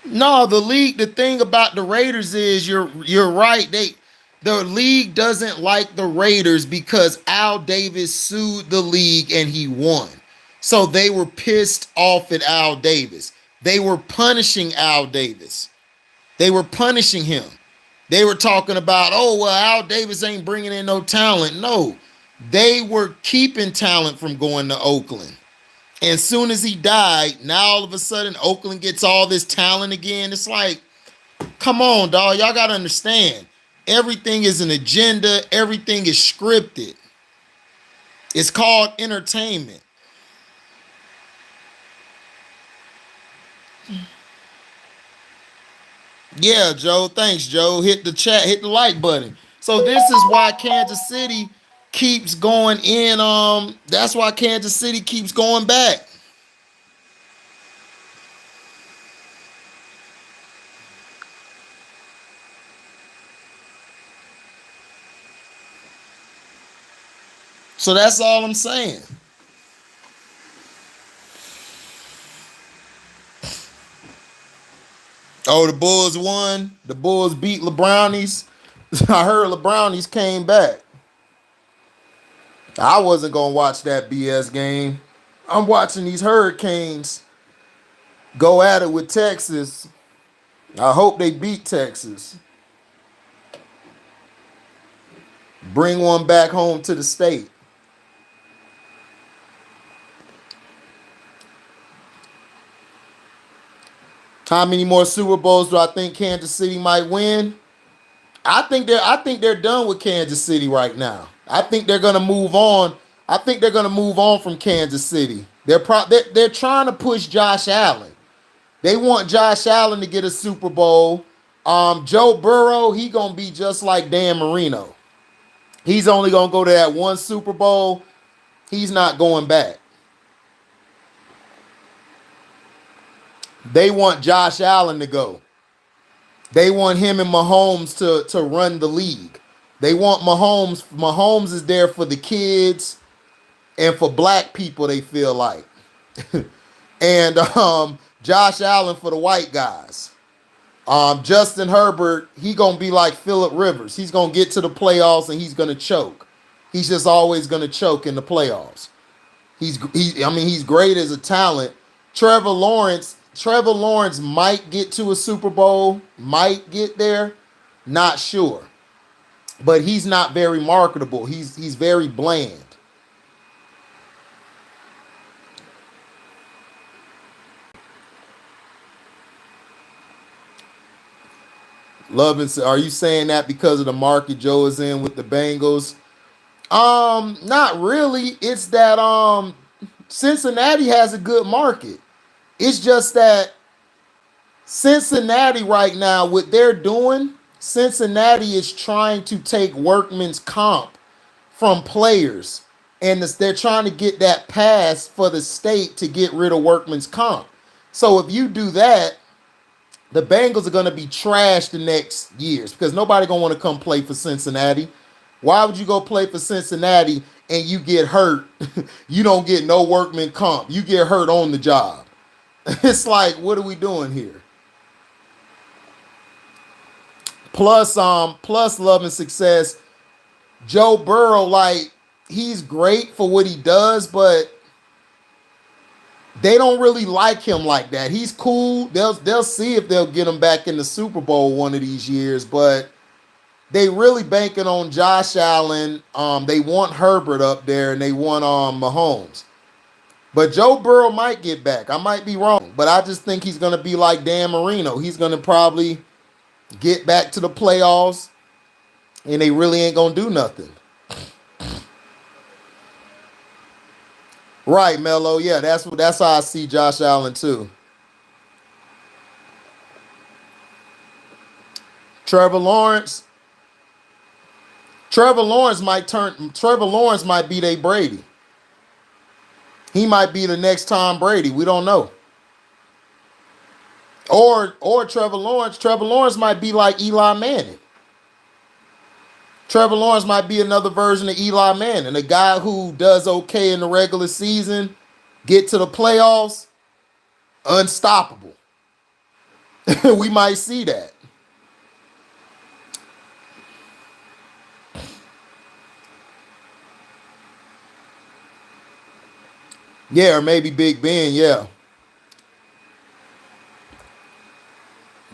No, the league, the thing about the Raiders is you're right. The league doesn't like the Raiders because Al Davis sued the league and he won. So they were pissed off at Al Davis. They were punishing Al Davis. They were punishing him. They were talking about, oh, well, Al Davis ain't bringing in no talent. No, they were keeping talent from going to Oakland. And as soon as he died, now all of a sudden Oakland gets all this talent again. It's like, come on, dog. Y'all got to understand. Everything is an agenda. Everything is scripted. It's called entertainment. Yeah, Joe. Thanks, Joe. Hit the chat. Hit the like button. So this is why Kansas City keeps going in. That's why Kansas City keeps going back. So that's all I'm saying. Oh, the Bulls won. The Bulls beat LeBrownies. I heard LeBrownies came back. I wasn't going to watch that BS game. I'm watching these Hurricanes go at it with Texas. I hope they beat Texas. Bring one back home to the state. How many more Super Bowls do I think Kansas City might win? I think they're done with Kansas City right now. I think they're gonna move on. I think they're gonna move on from Kansas City. They're trying to push Josh Allen. They want Josh Allen to get a Super Bowl. Joe Burrow, he gonna be just like Dan Marino. He's only gonna go to that one Super Bowl. He's not going back. They want Josh Allen to go. They want him and Mahomes to run the league. They want Mahomes. Mahomes is there for the kids and for black people, they feel like. And Josh Allen for the white guys. Justin Herbert, he going to be like Phillip Rivers. He's going to get to the playoffs and he's going to choke. He's just always going to choke in the playoffs. He's great as a talent. Trevor Lawrence might get to a Super Bowl, might get there, not sure. But he's not very marketable. He's very bland. Are you saying that because of the market Joe is in with the Bengals? Not really. It's that Cincinnati has a good market. It's just that Cincinnati right now, what they're doing, Cincinnati is trying to take workman's comp from players, and they're trying to get that passed for the state to get rid of workman's comp. So if you do that, the Bengals are going to be trashed the next years because nobody going to want to come play for Cincinnati. Why would you go play for Cincinnati and you get hurt? You don't get no workman comp. You get hurt on the job. It's like, what are we doing here? Plus love and success. Joe Burrow, like, he's great for what he does, but they don't really like him like that. He's cool. They'll see if they'll get him back in the Super Bowl one of these years, but they really banking on Josh Allen. They want Herbert up there, and they want Mahomes. But Joe Burrow might get back. I might be wrong, but I just think he's going to be like Dan Marino. He's going to probably get back to the playoffs, and they really ain't going to do nothing. Right, Melo. Yeah, that's how I see Josh Allen too. Trevor Lawrence might be their Brady. He might be the next Tom Brady. We don't know. Or Trevor Lawrence might be like Eli Manning. Trevor Lawrence might be another version of Eli Manning, a guy who does okay in the regular season, get to the playoffs, unstoppable. We might see that. Yeah, or maybe Big Ben, yeah.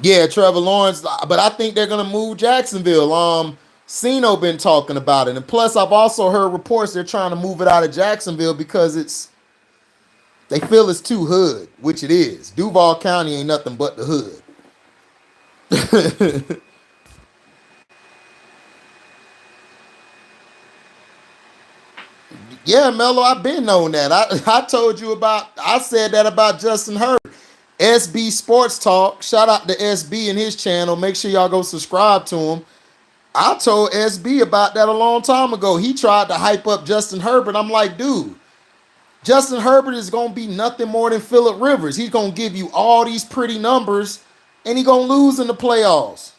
Yeah, Trevor Lawrence, but I think they're gonna move Jacksonville. Cino been talking about it. And plus I've also heard reports they're trying to move it out of Jacksonville because they feel it's too hood, which it is. Duval County ain't nothing but the hood. Yeah, Mello, I've been known that. I said that about Justin Herbert. SB Sports Talk. Shout out to SB and his channel. Make sure y'all go subscribe to him. I told SB about that a long time ago. He tried to hype up Justin Herbert. I'm like, dude, Justin Herbert is going to be nothing more than Phillip Rivers. He's going to give you all these pretty numbers, and he's going to lose in the playoffs.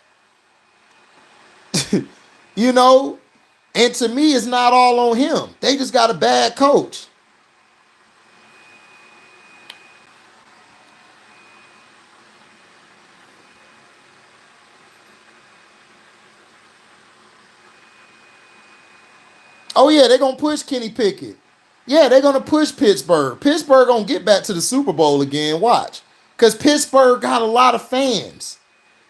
You know? And to me, it's not all on him. They just got a bad coach. Oh, yeah, they're going to push Kenny Pickett. Yeah, they're going to push Pittsburgh. Pittsburgh going to get back to the Super Bowl again. Watch. Because Pittsburgh got a lot of fans.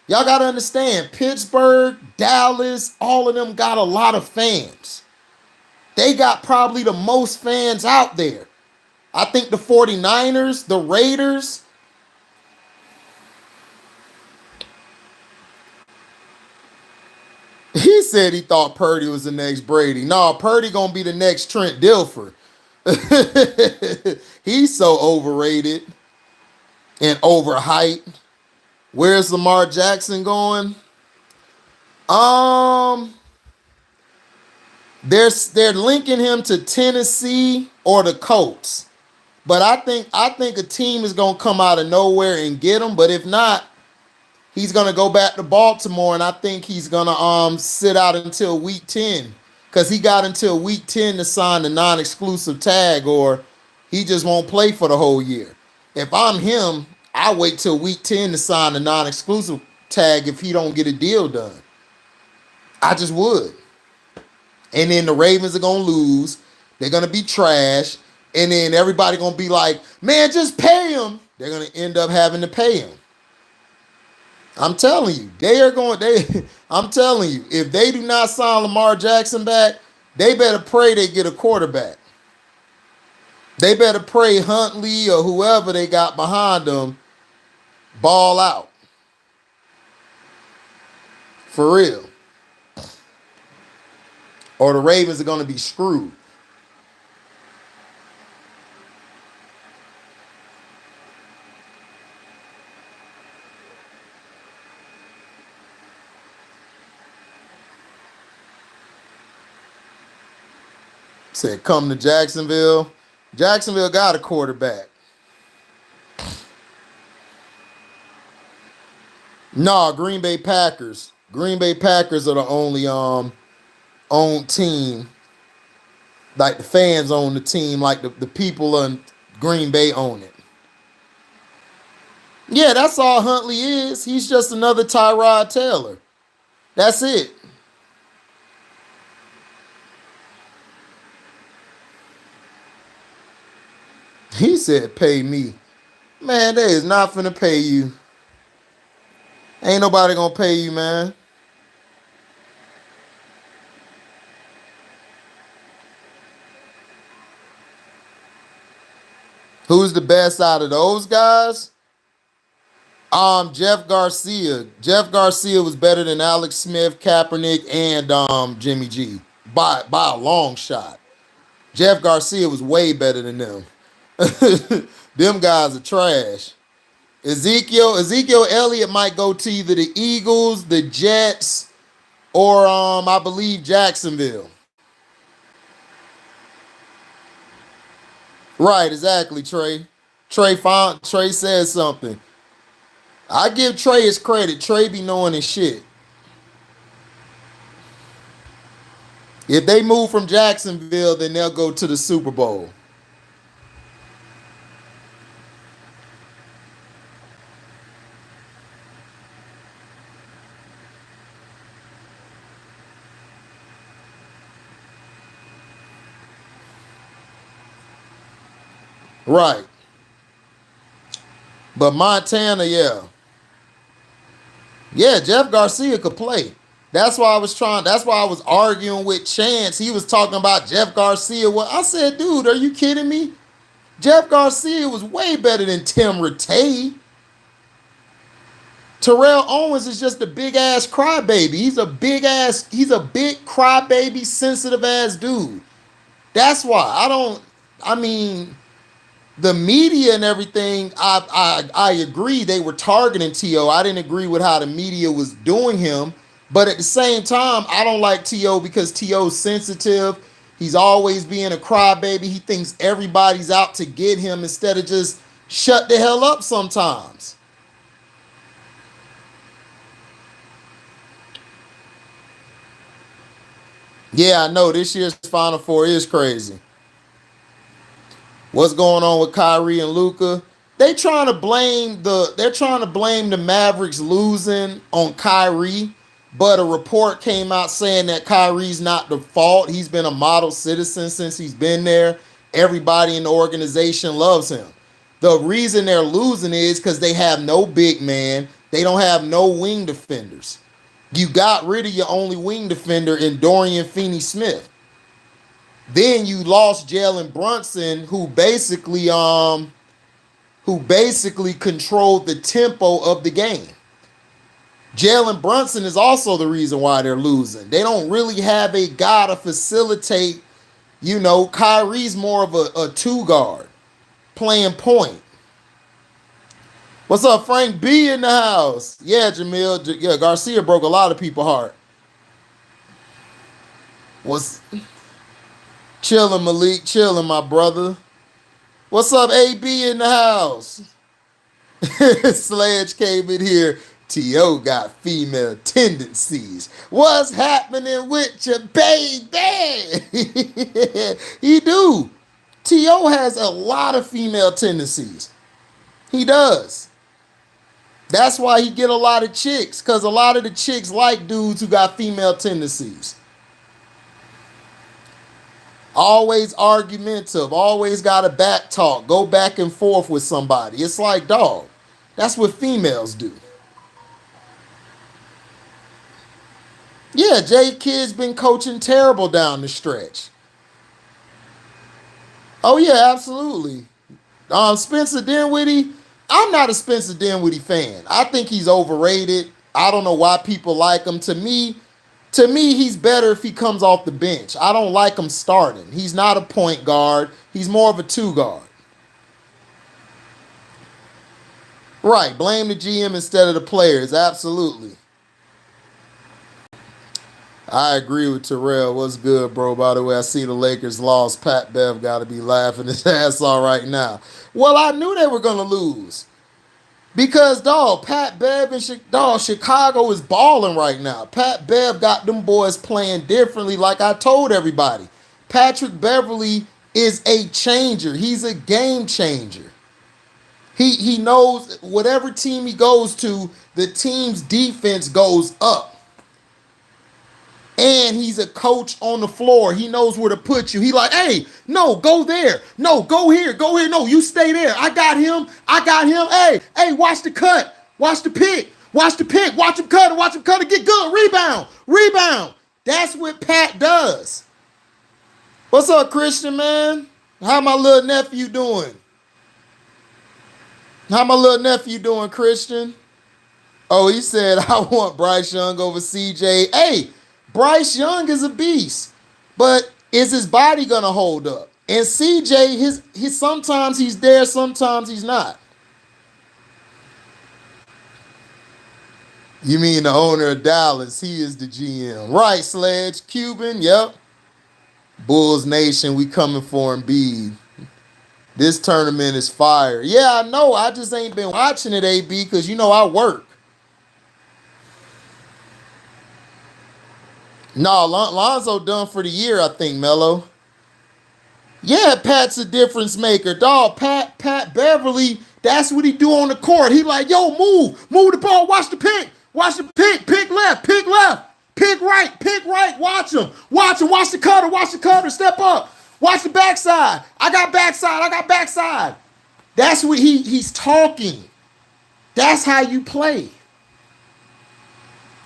Y'all got to understand, Pittsburgh, Dallas, all of them got a lot of fans. They got probably the most fans out there. I think the 49ers, the Raiders. He said he thought Purdy was the next Brady. No, Purdy going to be the next Trent Dilfer. He's so overrated and overhyped. Where's Lamar Jackson going? They're linking him to Tennessee or the Colts. But I think a team is gonna come out of nowhere and get him. But if not, he's gonna go back to Baltimore, and I think he's gonna sit out until week 10. Because he got until week 10 to sign the non-exclusive tag, or he just won't play for the whole year. If I'm him, I wait till week 10 to sign the non-exclusive tag if he don't get a deal done. I just would. And then the Ravens are going to lose. They're going to be trash. And then everybody going to be like, man, just pay him. They're going to end up having to pay him. I'm telling you, I'm telling you, if they do not sign Lamar Jackson back, they better pray they get a quarterback. They better pray Huntley or whoever they got behind them ball out. For real. Or the Ravens are going to be screwed. Said come to Jacksonville. Jacksonville got a quarterback. Nah, Green Bay Packers. Green Bay Packers are the only own team. Like the fans own the team, like the people in Green Bay own it. Yeah, that's all Huntley is. He's just another Tyrod Taylor. That's it. He said, pay me. Man, they is not finna pay you. Ain't nobody gonna pay you, man. Who's the best out of those guys? Jeff Garcia. Jeff Garcia was better than Alex Smith, Kaepernick, and Jimmy G. By a long shot. Jeff Garcia was way better than them. Them guys are trash. Ezekiel Elliott might go to either the Eagles, the Jets, or I believe Jacksonville. Right, exactly, Trey. Trey says something. I give Trey his credit. Trey be knowing his shit. If they move from Jacksonville, then they'll go to the Super Bowl. Right. But Montana, yeah. Yeah, Jeff Garcia could play. That's why I was arguing with Chance. He was talking about Jeff Garcia. Well, I said, dude, are you kidding me? Jeff Garcia was way better than Tim Rattay. Terrell Owens is just a big ass crybaby. He's a big crybaby, sensitive ass dude. That's why the media and everything, I agree they were targeting T.O. I didn't agree with how the media was doing him. But at the same time, I don't like T.O. because T.O.'s sensitive. He's always being a crybaby. He thinks everybody's out to get him instead of just shut the hell up sometimes. Yeah, I know. This year's Final Four is crazy. What's going on with Kyrie and Luka? They're trying to blame the Mavericks losing on Kyrie, but a report came out saying that Kyrie's not the fault. He's been a model citizen since he's been there. Everybody in the organization loves him. The reason they're losing is because they have no big man. They don't have no wing defenders. You got rid of your only wing defender in Dorian Finney-Smith. Then you lost Jalen Brunson, who basically controlled the tempo of the game. Jalen Brunson is also the reason why they're losing. They don't really have a guy to facilitate. Kyrie's more of a two guard, playing point. What's up, Frank B in the house? Yeah, Jamil. Yeah, Garcia broke a lot of people's heart. What's chilling, Malik? Chilling, my brother. What's up, AB in the house? Sledge came in here. T.O. got female tendencies. What's happening with your baby? He do. T.O. has a lot of female tendencies. He does. That's why he get a lot of chicks, because a lot of the chicks like dudes who got female tendencies. Always argumentative, always got a back talk, go back and forth with somebody. It's like, dog, that's what females do. Yeah, Jay Kidd's been coaching terrible down the stretch. Oh, yeah, absolutely. Spencer Dinwiddie, I'm not a Spencer Dinwiddie fan. I think he's overrated. I don't know why people like him. To me, he's better if he comes off the bench. I don't like him starting. He's not a point guard. He's more of a two guard. Right, blame the GM instead of the players. Absolutely. I agree with Terrell. What's good, bro? By the way, I see the Lakers lost. Pat Bev got to be laughing his ass off right now. Well, I knew they were going to lose. Because, dog, Pat Bev and Chicago is balling right now. Pat Bev got them boys playing differently like I told everybody. Patrick Beverly is a changer. He's a game changer. He knows whatever team he goes to, the team's defense goes up. And he's a coach on the floor. He knows where to put you. He like, hey, no, go there. No, go here. Go here. No, you stay there. I got him. I got him. Hey, watch the cut. Watch the pick. Watch the pick. Watch him cut. Watch him cut and get good. Rebound. Rebound. That's what Pat does. What's up, Christian, man? How my little nephew doing? How my little nephew doing, Christian? Oh, he said, I want Bryce Young over CJ. Hey, Bryce Young is a beast, but is his body going to hold up? And CJ, his sometimes he's there, sometimes he's not. You mean the owner of Dallas? He is the GM. Right, Sledge. Cuban, yep. Bulls Nation, we coming for Embiid. This tournament is fire. Yeah, I know. I just ain't been watching it, AB, because, I work. No, Lonzo done for the year, I think, Mello. Yeah, Pat's a difference maker. Dog, Pat Beverly, that's what he do on the court. He like, yo, move the ball, watch the pick, pick left, pick right, watch him, watch the cutter, step up, watch the backside. I got backside. That's what he's talking. That's how you play.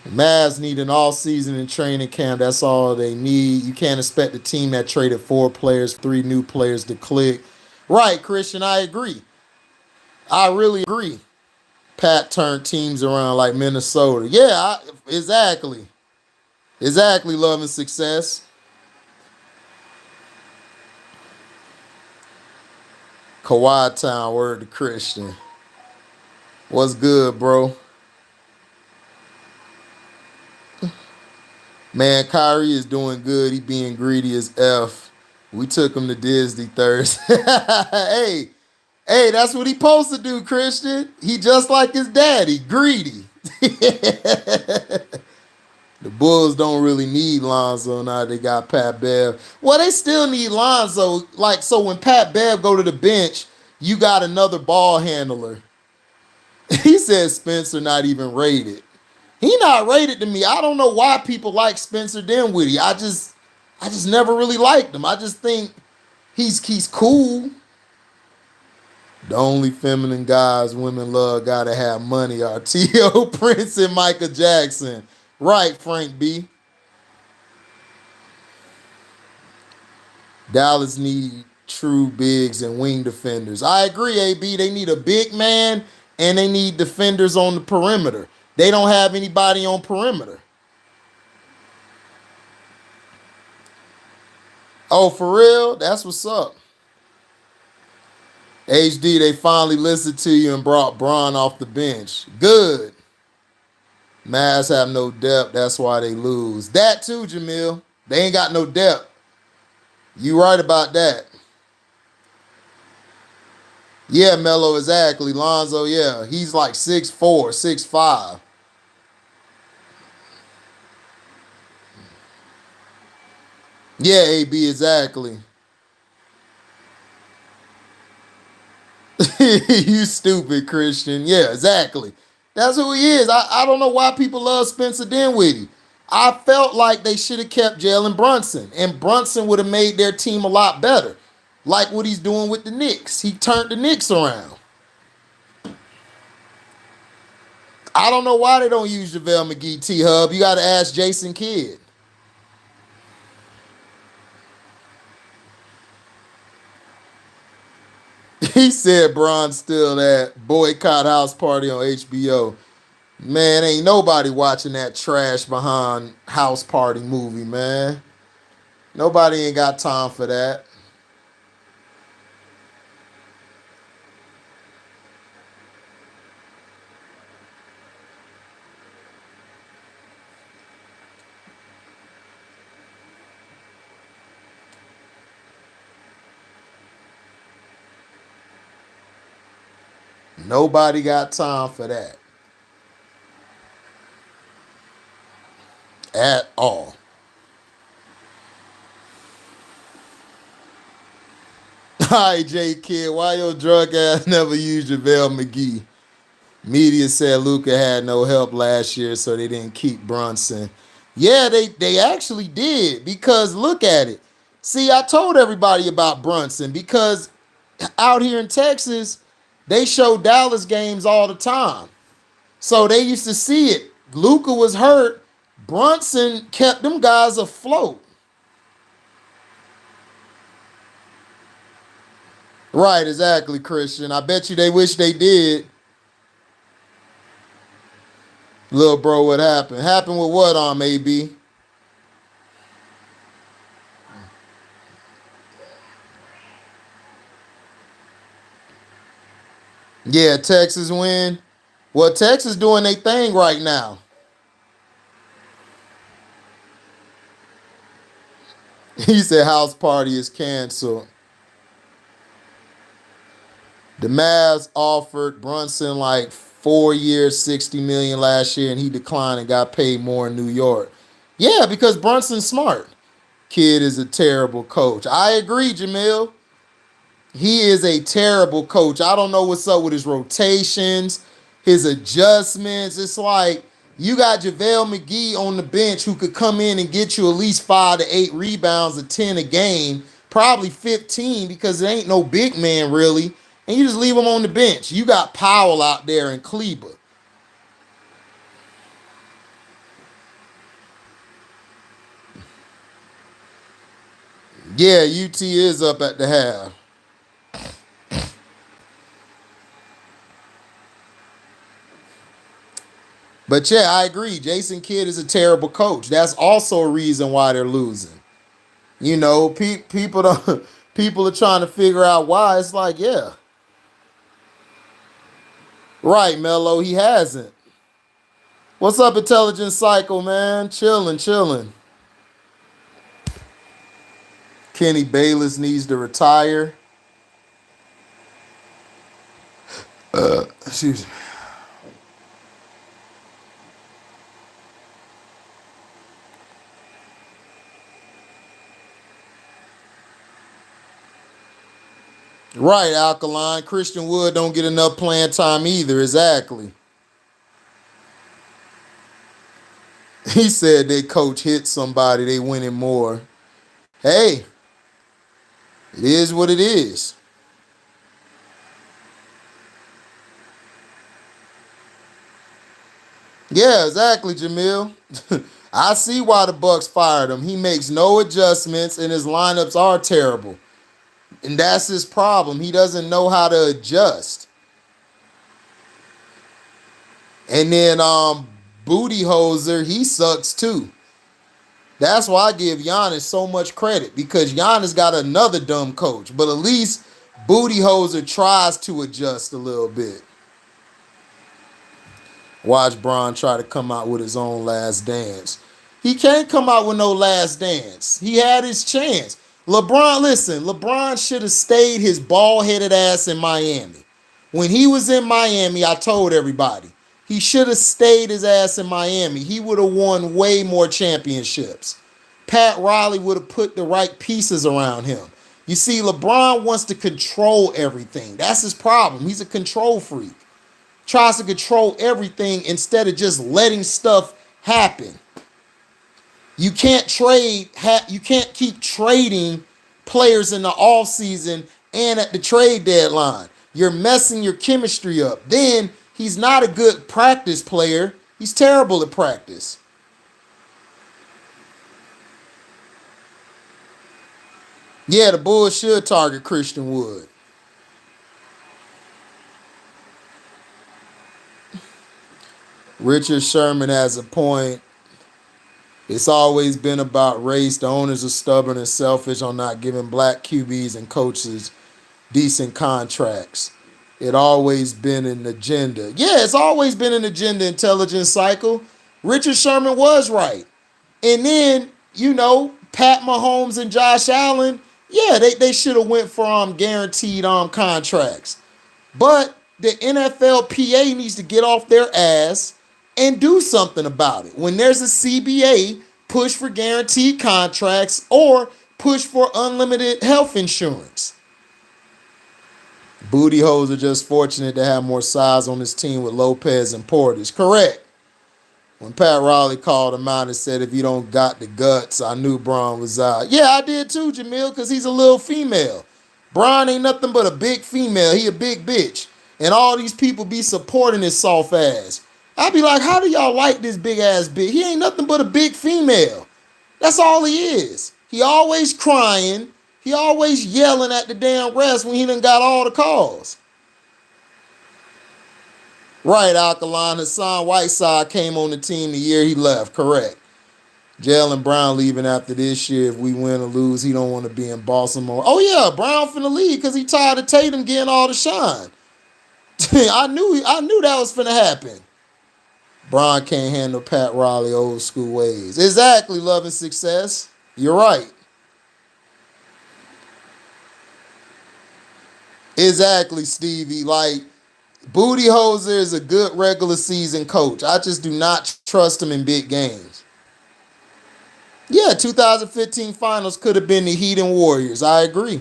The Mavs need an all-season and training camp. That's all they need. You can't expect a team that traded 4 players, 3 new players to click. Right, Christian, I agree. I really agree. Pat turned teams around like Minnesota. Yeah, exactly. Exactly, love and success. Kawhi Town, word to Christian. What's good, bro? Man, Kyrie is doing good. He being greedy as F. We took him to Disney Thursday. Hey, that's what he supposed to do, Christian. He just like his daddy, greedy. The Bulls don't really need Lonzo now they got Pat Bev. Well, they still need Lonzo. Like, so when Pat Bev go to the bench, you got another ball handler. He says Spencer not even rated. He not rated to me. I don't know why people like Spencer Dinwiddie. I just never really liked him. I just think he's cool. The only feminine guys women love gotta have money are T.O. Prince and Michael Jackson. Right, Frank B. Dallas need true bigs and wing defenders. I agree, AB. They need a big man and they need defenders on the perimeter. They don't have anybody on perimeter. Oh, for real? That's what's up. HD, they finally listened to you and brought Braun off the bench. Good. Mavs have no depth. That's why they lose. That too, Jamil. They ain't got no depth. You right about that. Yeah, Melo, exactly. Lonzo, yeah. He's like 6'4", 6'5". Yeah, AB, exactly. You stupid, Christian. Yeah, exactly. That's who he is. I don't know why people love Spencer Dinwiddie. I felt like they should have kept Jalen Brunson, and Brunson would have made their team a lot better. Like what he's doing with the Knicks. He turned the Knicks around. I don't know why they don't use JaVale McGee, T-Hub. You got to ask Jason Kidd. He said Bron's still at Boycott House Party on HBO. Man, ain't nobody watching that trash behind House Party movie, man. Nobody ain't got time for that. Nobody got time for that at all. All right, J Kid, why your drunk ass never used JaVale McGee? Media said Luka had no help last year, so they didn't keep Brunson. Yeah, they actually did, because look at it. See, I told everybody about Brunson because out here in Texas, they show Dallas games all the time. So they used to see it. Luka was hurt. Brunson kept them guys afloat. Right, exactly, Christian. I bet you they wish they did. Little bro, what happened? Happened with what on, AB? Yeah, Texas win. Well, Texas doing their thing right now. He said house party is canceled. The Mavs offered Brunson like 4 years, $60 million last year, and he declined and got paid more in New York. Yeah, because Brunson's smart. Kid is a terrible coach. I agree, Jamil. He is a terrible coach. I don't know what's up with his rotations, his adjustments. It's like you got JaVale McGee on the bench who could come in and get you at least 5 to 8 rebounds, or 10 a game, probably 15 because there ain't no big man really. And you just leave him on the bench. You got Powell out there in Kleber. Yeah, UT is up at the half. But yeah, I agree. Jason Kidd is a terrible coach. That's also a reason why they're losing. You know, people don't, people are trying to figure out why. It's like, yeah. Right, Mello, he hasn't. What's up, Intelligent Cycle, man? Chilling. Kenny Bayless needs to retire. Excuse me. Right, Alkaline. Christian Wood don't get enough playing time either. Exactly. He said they coach hit somebody, they winning more. Hey, it is what it is. Yeah, exactly, Jamil. I see why the Bucks fired him. He makes no adjustments, and his lineups are terrible. And that's his problem. He doesn't know how to adjust. And then Booty Hoser, he sucks too. That's why I give Giannis so much credit, because Giannis got another dumb coach. But at least Booty Hoser tries to adjust a little bit. Watch Bron try to come out with his own last dance. He can't come out with no last dance. He had his chance. LeBron should have stayed his bald-headed ass in Miami. When he was in Miami, I told everybody, he should have stayed his ass in Miami. He would have won way more championships. Pat Riley would have put the right pieces around him. You see, LeBron wants to control everything. That's his problem. He's a control freak. Tries to control everything instead of just letting stuff happen. You can't keep trading players in the offseason and at the trade deadline. You're messing your chemistry up. Then he's not a good practice player. He's terrible at practice. Yeah, the Bulls should target Christian Wood. Richard Sherman has a point. It's always been about race. The owners are stubborn and selfish on not giving black QBs and coaches decent contracts. It always been an agenda. Yeah, it's always been an agenda, Intelligence Cycle. Richard Sherman was right. And then, Pat Mahomes and Josh Allen, yeah, they should have went for guaranteed contracts. But the NFLPA needs to get off their ass and do something about it. When there's a CBA, push for guaranteed contracts or push for unlimited health insurance. Booty hoes are just fortunate to have more size on this team with Lopez and Portis. Correct. When Pat Riley called him out and said, if you don't got the guts, I knew Braun was out. Yeah, I did too, Jamil, because he's a little female. Braun ain't nothing but a big female. He a big bitch. And all these people be supporting his soft ass. I be like, how do y'all like this big ass bitch? He ain't nothing but a big female. That's all he is. He always crying. He always yelling at the damn refs when he done got all the calls. Right, Alkaline. Hassan Whiteside came on the team the year he left. Correct. Jaylen Brown leaving after this year. If we win or lose, he don't want to be in Baltimore. Oh, yeah, Brown finna leave because he tired of Tatum getting all the shine. I knew that was finna happen. Brown can't handle Pat Riley old school ways. Exactly, love and success. You're right. Exactly, Stevie. Like, Booty Hoser is a good regular season coach. I just do not trust him in big games. Yeah, 2015 finals could have been the Heat and Warriors. I agree.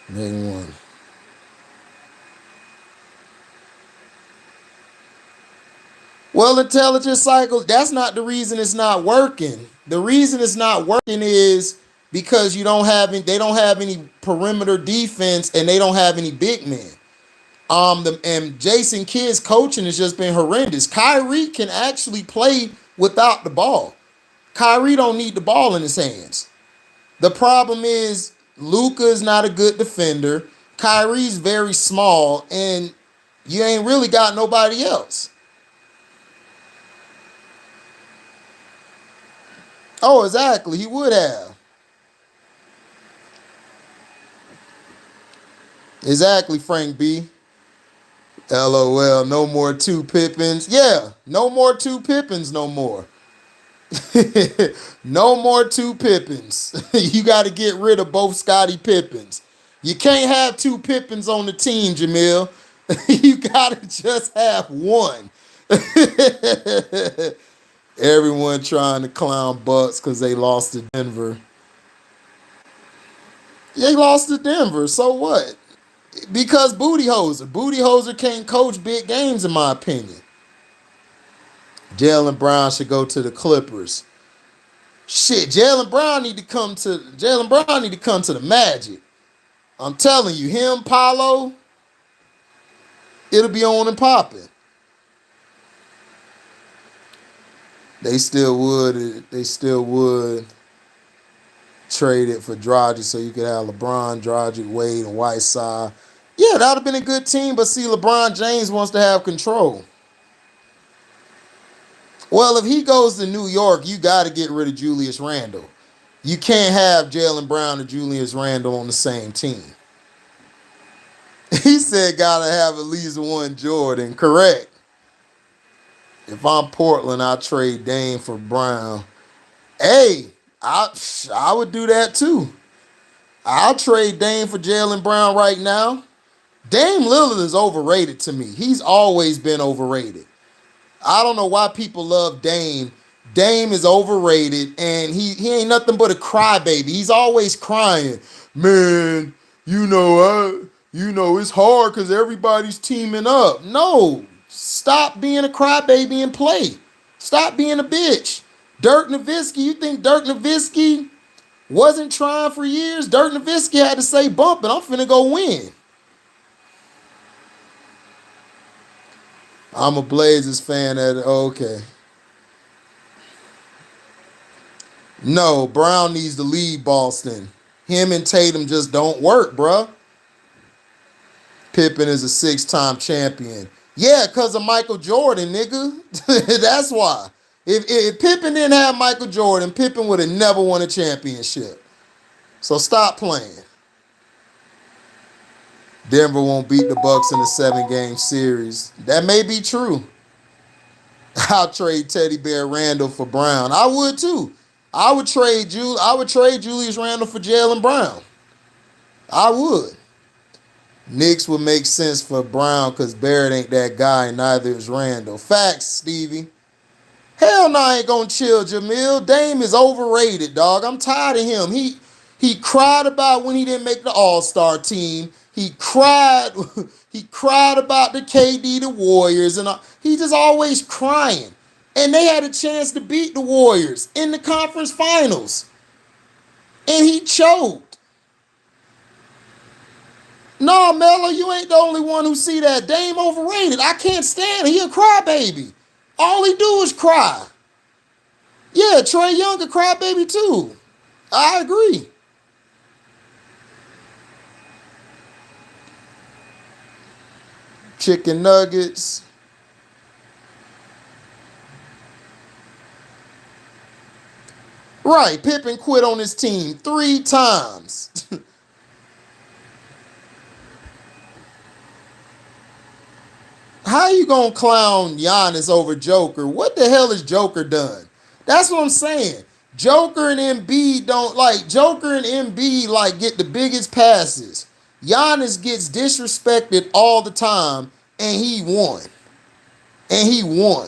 Name one. Well, intelligence cycles, that's not the reason it's not working. The reason it's not working is because they don't have any perimeter defense and they don't have any big men. And Jason Kidd's coaching has just been horrendous. Kyrie can actually play without the ball. Kyrie don't need the ball in his hands. The problem is Luka is not a good defender. Kyrie's very small, and you ain't really got nobody else. Oh, exactly. He would have. Exactly, Frank B. LOL, no more two Pippins. Yeah, no more two Pippins no more. No more two Pippins. You got to get rid of both Scottie Pippins. You can't have two Pippins on the team, Jamil. You got to just have one. Everyone trying to clown Bucks because they lost to Denver. They lost to Denver, so what? Because Booty Hoser can't coach big games, in my opinion. Jaylen Brown should go to the Clippers. Shit, Jaylen Brown need to come to the Magic. I'm telling you, him, Paolo, it'll be on and popping. They still would trade it for Dragic so you could have LeBron, Dragic, Wade, and Whiteside. Yeah, that would have been a good team, but see, LeBron James wants to have control. Well, if he goes to New York, you got to get rid of Julius Randle. You can't have Jaylen Brown and Julius Randle on the same team. He said got to have at least one Jordan. Correct. If I'm Portland, I trade Dame for Brown. Hey, I would do that too. I'll trade Dame for Jaylen Brown right now. Dame Lillard is overrated to me. He's always been overrated. I don't know why people love Dame. Dame is overrated, and he ain't nothing but a crybaby. He's always crying. Man, it's hard because everybody's teaming up. No, stop being a crybaby and play. Stop being a bitch. Dirk Nowitzki, you think Dirk Nowitzki wasn't trying for years? Dirk Nowitzki had to say, bump it, I'm finna go win. I'm a Blazers fan. Okay. No, Brown needs to leave Boston. Him and Tatum just don't work, bruh. Pippen is a 6-time champion. Yeah, because of Michael Jordan, nigga. That's why. If Pippen didn't have Michael Jordan, Pippen would have never won a championship. So stop playing. Denver won't beat the Bucks in a 7-game series. That may be true. I'll trade Teddy Bear Randall for Brown. I would too. I would trade Julius Randle for Jaylen Brown. I would. Knicks would make sense for Brown because Barrett ain't that guy, and neither is Randall. Facts, Stevie. Hell no, I ain't gonna chill, Jamil. Dame is overrated, dog. I'm tired of him. He cried about when he didn't make the All-Star team. He cried. He cried about the KD, the Warriors, and he just always crying. And they had a chance to beat the Warriors in the conference finals, and he choked. No, Melo, you ain't the only one who see that. Dame overrated. I can't stand it. He a crybaby. All he do is cry. Yeah, Trae Young a crybaby too. I agree. Chicken nuggets. Right, Pippen quit on his team 3 times. How you gonna clown Giannis over Joker? What the hell has Joker done? That's what I'm saying. Joker and Embiid don't like Joker and Embiid like get the biggest passes. Giannis gets disrespected all the time, and he won. And he won.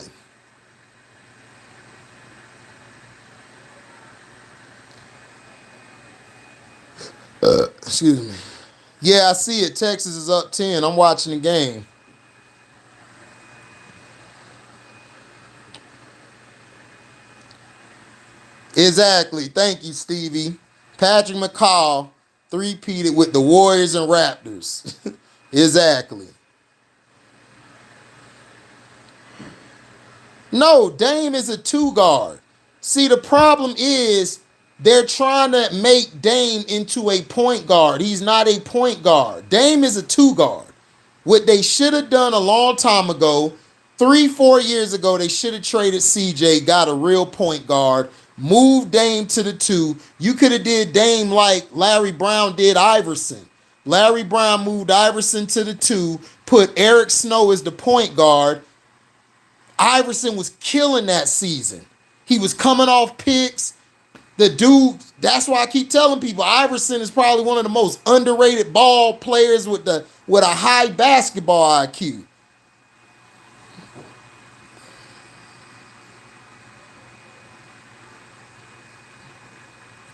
Excuse me. Yeah, I see it. Texas is up 10. I'm watching the game. Exactly. Thank you, Stevie. Patrick McCall three-peated with the Warriors and Raptors. Exactly. No, Dame is a 2 guard. See, the problem is they're trying to make Dame into a point guard. He's not a point guard. Dame is a 2 guard. What they should have done a long time ago, 3-4 years ago, they should have traded CJ, got a real point guard, moved Dame to the 2. You could have did Dame like Larry Brown did Iverson. Larry Brown moved Iverson to the 2, put Eric Snow as the point guard. Iverson was killing that season. He was coming off picks. The dude, that's why I keep telling people Iverson is probably one of the most underrated ball players with a high basketball IQ.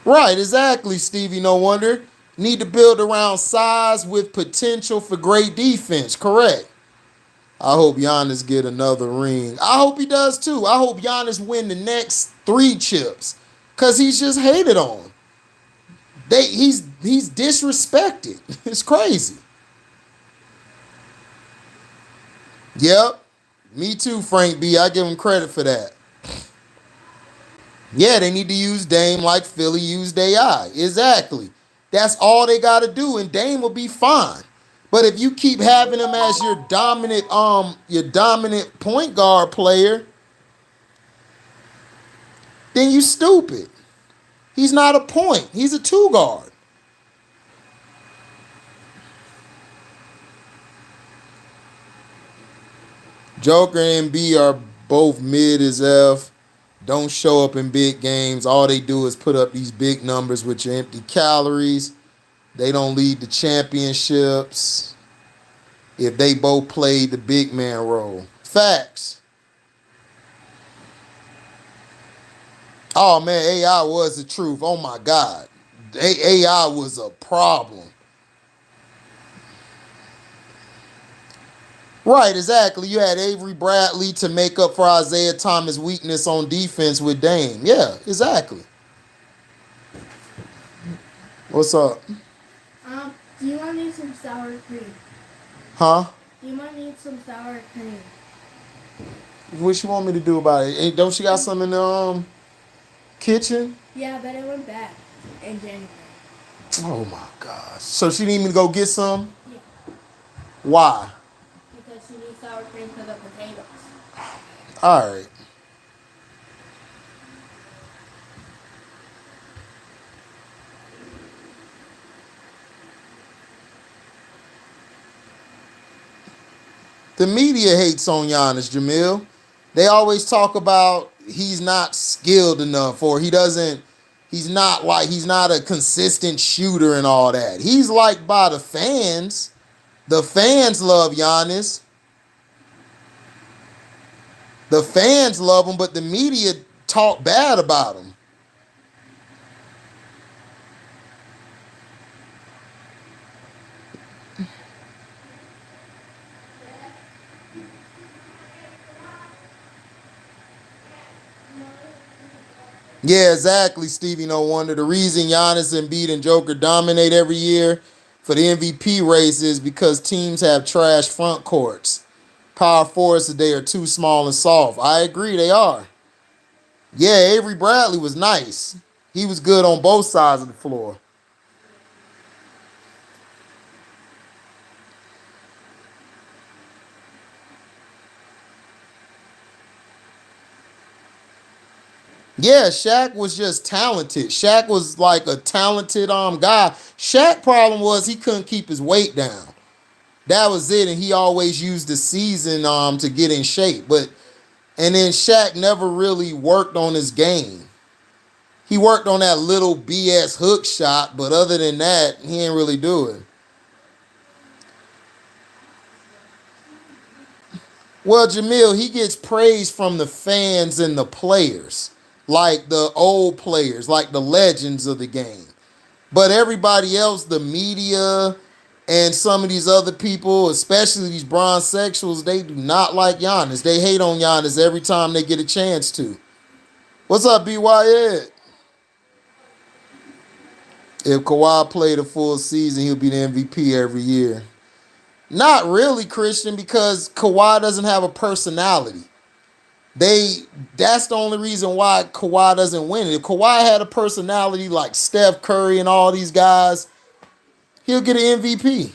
Right, exactly, Stevie. No wonder. Need to build around size with potential for great defense. Correct. I hope Giannis get another ring. I hope he does too. I hope Giannis win the next 3 chips because he's just hated on. He's disrespected. It's crazy. Yep. Me too, Frank B. I give him credit for that. Yeah, they need to use Dame like Philly used AI. Exactly. That's all they got to do, and Dame will be fine. But if you keep having him as your dominant point guard player, then you stupid. He's not a point. He's a 2 guard. Joker and B are both mid as F. Don't show up in big games. All they do is put up these big numbers with your empty calories. They don't lead the championships if they both played the big man role. Facts. Oh, man, AI was the truth. Oh, my God. AI was a problem. Right, exactly. You had Avery Bradley to make up for Isaiah Thomas' weakness on defense with Dame. Yeah, exactly. What's up? Do you want to need some sour cream? Huh? Do you want to need some sour cream? What you want me to do about it? Hey, don't you got some in the kitchen? Yeah, but it went bad in January. Oh my gosh. So she need me to go get some? Yeah. Why? Because she needs sour cream for the potatoes. All right. The media hates on Giannis, Jamil. They always talk about he's not skilled enough or he doesn't He's not a consistent shooter and all that. He's liked by the fans. The fans love Giannis. The fans love him, but the media talk bad about him. Yeah, exactly, Stevie. No wonder. The reason Giannis, Embiid, and Joker dominate every year for the MVP race is because teams have trash front courts. Power forwards today are too small and soft. I agree, they are. Yeah, Avery Bradley was nice. He was good on both sides of the floor. Yeah, Shaq was just talented. Shaq was like a talented guy. Shaq problem was he couldn't keep his weight down. That was it, and he always used the season to get in shape. And then Shaq never really worked on his game. He worked on that little BS hook shot, but other than that, he didn't really do it. Well, Jamil, he gets praise from the fans and the players, like the old players, like the legends of the game. But everybody else, the media and some of these other people, especially these bronze sexuals, they do not like Giannis. They hate on Giannis every time they get a chance to. What's up, BYN? If Kawhi played a full season, he'll be the MVP every year. Not really, Christian, because Kawhi doesn't have a personality. That's the only reason why Kawhi doesn't win it. If Kawhi had a personality like Steph Curry and all these guys, he'll get an MVP.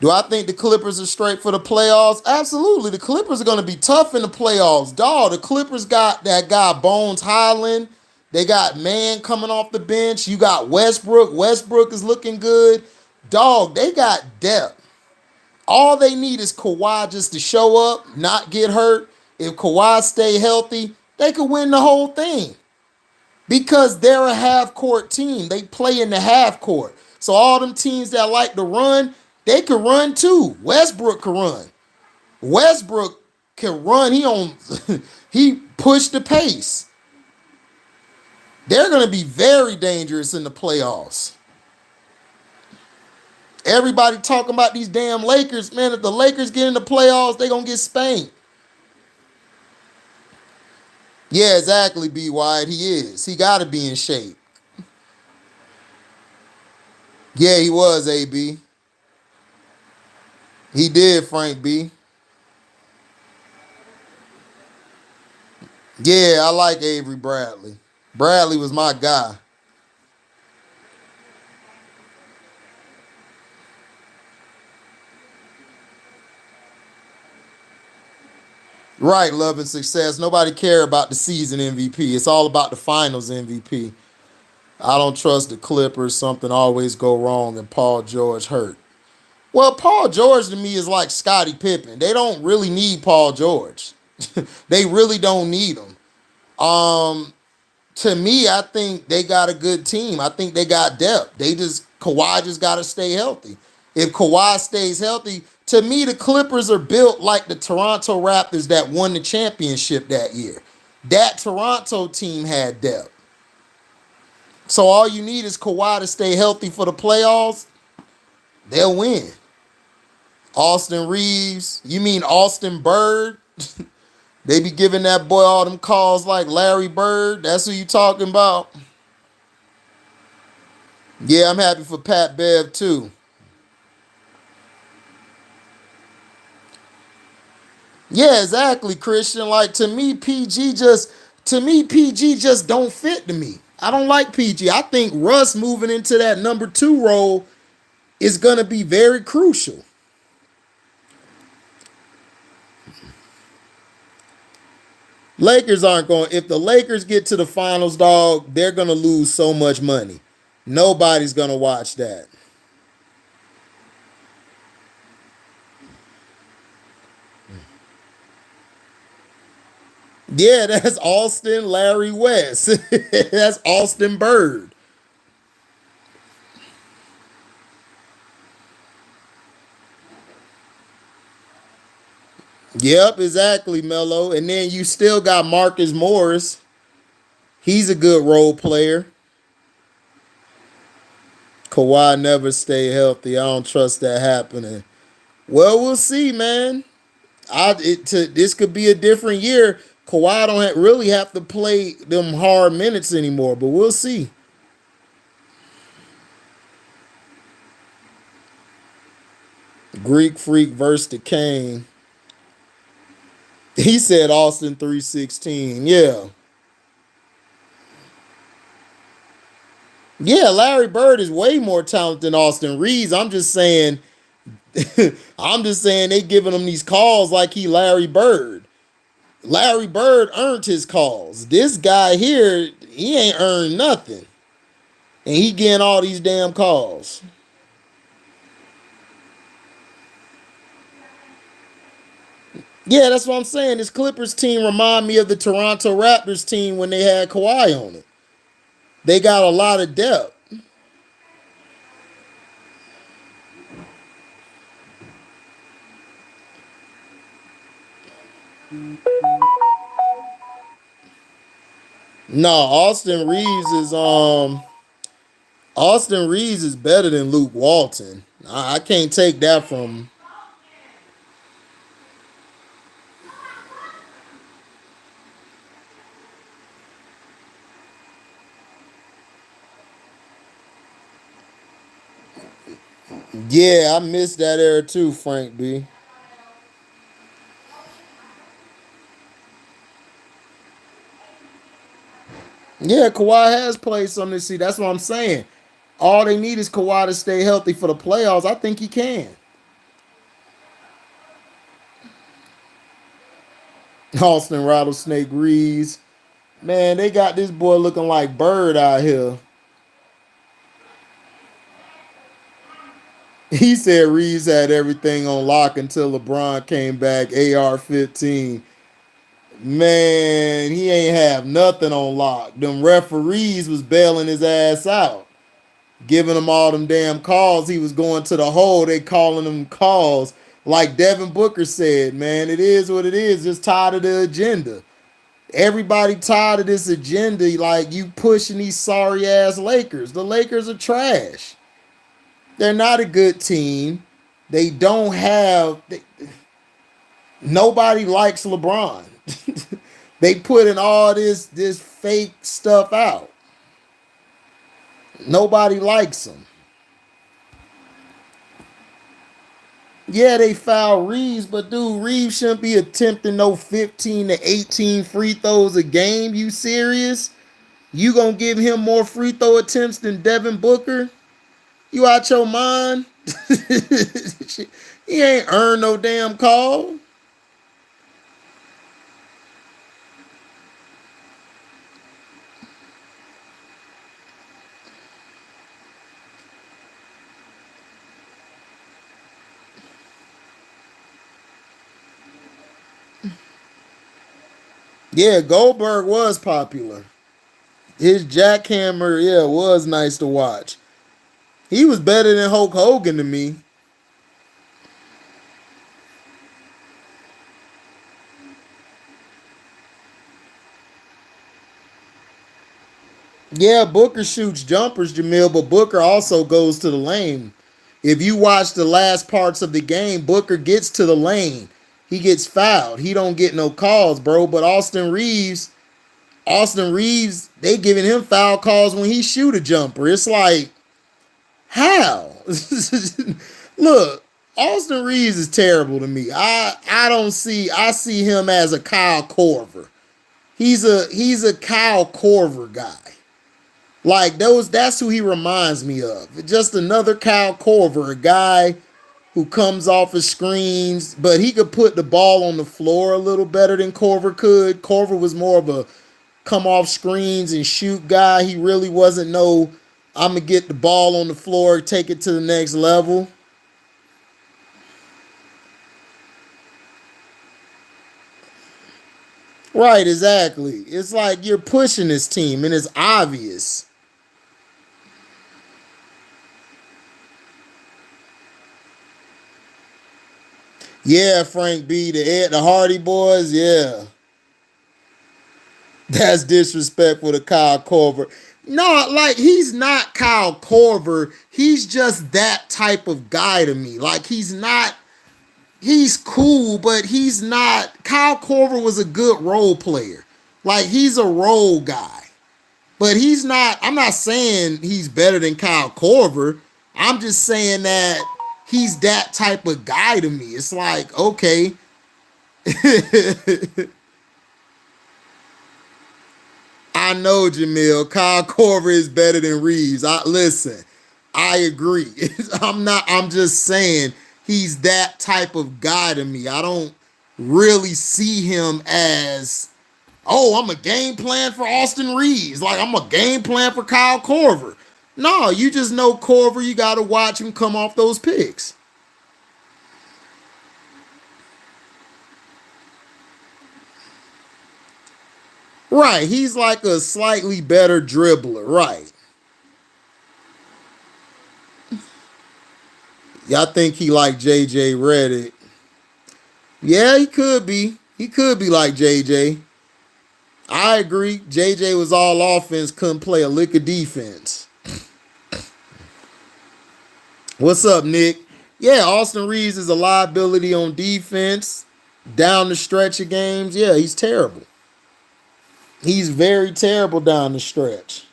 Do I think the Clippers are straight for the playoffs? Absolutely. The Clippers are going to be tough in the playoffs. Dog, the Clippers got that guy Bones Highland. They got Man coming off the bench. You got Westbrook. Westbrook is looking good. Dog, they got depth. All they need is Kawhi just to show up, not get hurt. If Kawhi stay healthy, they could win the whole thing. Because they're a half-court team. They play in the half court. So all them teams that like to run, they could run too. Westbrook can run. Westbrook can run. He pushed the pace. They're going to be very dangerous in the playoffs. Everybody talking about these damn Lakers. Man, if the Lakers get in the playoffs, they're going to get spanked. Yeah, exactly, B. Wyatt. He is. He got to be in shape. Yeah, he was, AB. He did, Frank B. Yeah, I like Avery Bradley. Bradley was my guy. Right, love and success. Nobody care about the season MVP. It's all about the finals MVP. I don't trust the Clippers. Something always go wrong and Paul George hurt. Well, Paul George to me is like Scottie Pippen. They don't really need Paul George. They really don't need him. To me, I think they got a good team. I think they got depth. Kawhi just got to stay healthy. If Kawhi stays healthy, to me, the Clippers are built like the Toronto Raptors that won the championship that year. That Toronto team had depth. So all you need is Kawhi to stay healthy for the playoffs. They'll win. Austin Reeves. You mean Austin Bird? They be giving that boy all them calls like Larry Bird. That's who you talking about? Yeah, I'm happy for Pat Bev too. Yeah, exactly, Christian. Like to me, PG just don't fit to me. I don't like PG. I think Russ moving into that number 2 role is gonna be very crucial. Lakers aren't going. If the Lakers get to the finals, dog, they're gonna lose so much money. Nobody's gonna watch that. Yeah, that's Austin Larry West. That's Austin Bird. Yep, exactly, Melo. And then you still got Marcus Morris. He's a good role player. Kawhi never stay healthy. I don't trust that happening. Well, we'll see, man. This could be a different year. Kawhi don't really have to play them hard minutes anymore, but we'll see. Greek Freak versus the Kane. He said Austin 316. Yeah. Yeah, Larry Bird is way more talented than Austin Reeves. I'm just saying they giving him these calls like he Larry Bird. Larry Bird earned his calls. This guy here, he ain't earned nothing. And he getting all these damn calls. Yeah, that's what I'm saying. This Clippers team remind me of the Toronto Raptors team when they had Kawhi on it. They got a lot of depth. No, Austin Reeves is better than Luke Walton. I can't take that from him. Yeah, I missed that era too, Frank B. Yeah, Kawhi has played some this season. That's what I'm saying. All they need is Kawhi to stay healthy for the playoffs. I think he can. Austin Rattlesnake Reeves. Man, they got this boy looking like Bird out here. He said Reeves had everything on lock until LeBron came back. AR-15. Man, he ain't have nothing on lock. Them referees was bailing his ass out, giving him all them damn calls. He was going to the hole. They calling him calls. Like Devin Booker said, man, it is what it is. Just tired of the agenda. Everybody tired of this agenda. Like you pushing these sorry ass Lakers. The Lakers are trash. They're not a good team. They don't have. Nobody likes LeBron. They putting all this fake stuff out. Nobody likes him. Yeah, they foul Reeves, but dude, Reeves shouldn't be attempting no 15 to 18 free throws a game. You serious? You gonna give him more free throw attempts than Devin Booker? You out your mind? He ain't earned no damn call. Yeah, Goldberg was popular. His jackhammer, yeah, was nice to watch. He was better than Hulk Hogan to me. Yeah, Booker shoots jumpers, Jamil, but Booker also goes to the lane. If you watch the last parts of the game, Booker gets to the lane. He gets fouled. He don't get no calls, bro. But Austin Reeves, they giving him foul calls when he shoot a jumper. It's like, how? Look, Austin Reeves is terrible to me. I see him as a Kyle Korver. He's a Kyle Korver guy. Like that's who he reminds me of. Just another Kyle Korver, a guy who comes off his screens, but he could put the ball on the floor a little better than Korver could. Korver was more of a come off screens and shoot guy. He really wasn't no, I'm going to get the ball on the floor, take it to the next level. Right, exactly. It's like you're pushing this team, and it's obvious. Yeah, Frank B, the Hardy Boys, yeah. That's disrespectful to Kyle Korver. No, like he's not Kyle Korver. He's just that type of guy to me. Like he's cool, but he's not. Kyle Korver was a good role player. Like he's a role guy. But he's not, I'm not saying he's better than Kyle Korver. I'm just saying that he's that type of guy to me. It's like, okay. I know, Jamil. Kyle Korver is better than Reeves. Listen, I agree. I'm just saying he's that type of guy to me. I don't really see him as, oh, I'm a game plan for Austin Reeves. Like I'm a game plan for Kyle Korver. No, you just know Korver, you got to watch him come off those picks. Right, he's like a slightly better dribbler, right. Y'all think he like JJ Redick. Yeah, he could be. He could be like JJ. I agree. JJ was all offense, couldn't play a lick of defense. What's up, Nick? Yeah, Austin Reeves is a liability on defense. Down the stretch of games, yeah, he's terrible. He's very terrible down the stretch.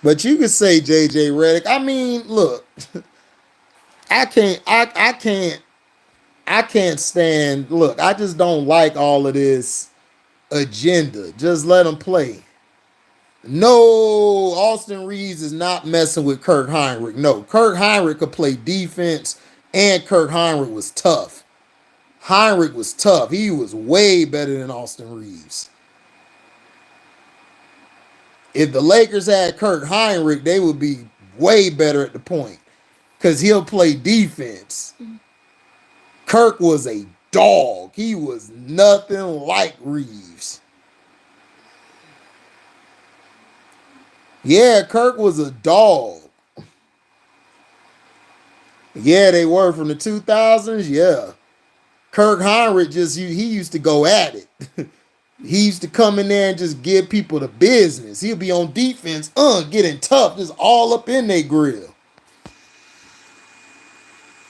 But you could say JJ Redick. I mean, look, I can't stand, look, I just don't like all of this agenda. Just let him play. No, Austin Reeves is not messing with Kirk Heinrich. No, Kirk Heinrich could play defense, and Kirk Heinrich was tough. Heinrich was tough. He was way better than Austin Reeves. If the Lakers had Kirk Heinrich, they would be way better at the point because he'll play defense. Kirk was a dog. He was nothing like Reeves. Yeah, Kirk was a dog. Yeah, they were from the 2000s. Yeah. Kirk Heinrich he used to go at it. He used to come in there and just give people the business. He'll be on defense, getting tough, just all up in their grill.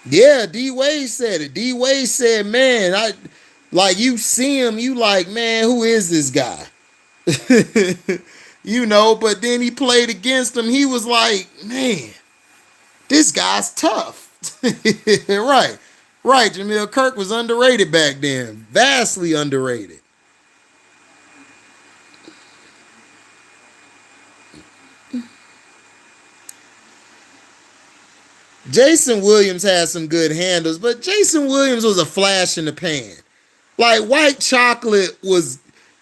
Yeah, D Wade said it. D Wade said, man, like you see him, you like, man, who is this guy? But then he played against him. He was like, man, this guy's tough. Right. Right, Jamil. Kirk was underrated back then. Vastly underrated. Jason Williams had some good handles, but Jason Williams was a flash in the pan. Like White Chocolate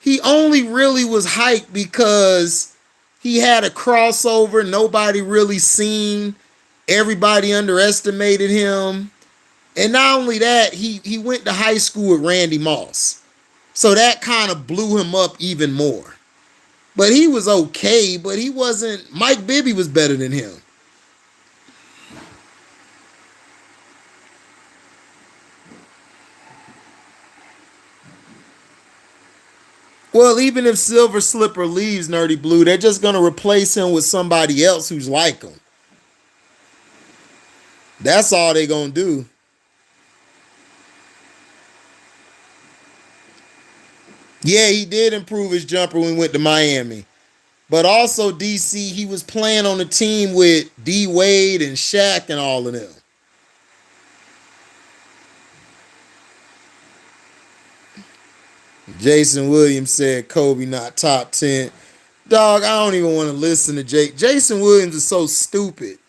he only really was hyped because he had a crossover nobody really seen. Everybody underestimated him. And not only that, he went to high school with Randy Moss. So that kind of blew him up even more. But he was okay, but he wasn't. Mike Bibby was better than him. Well, even if Silver Slipper leaves Nerdy Blue, they're just going to replace him with somebody else who's like him. That's all they're going to do. Yeah, he did improve his jumper when he went to Miami. But also, DC, he was playing on the team with D. Wade and Shaq and all of them. Jason Williams said Kobe not top 10. Dog, I don't even want to listen to Jake. Jason Williams is so stupid.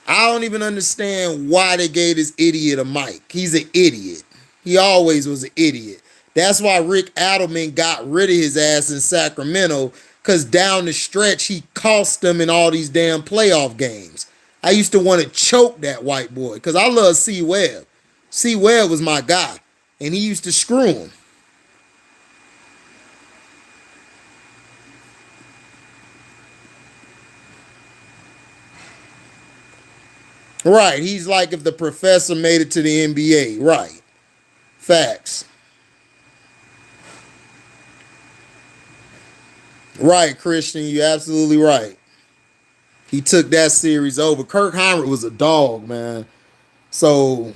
I don't even understand why they gave this idiot a mic. He's an idiot. He always was an idiot. That's why Rick Adelman got rid of his ass in Sacramento, because down the stretch, he cost them in all these damn playoff games. I used to want to choke that white boy because I love C. Webb. C. Webb was my guy, and he used to screw him. Right, he's like if the professor made it to the NBA. Right, facts. Right, Christian, you're absolutely right. He took that series over. Kirk Heinrich was a dog, man. So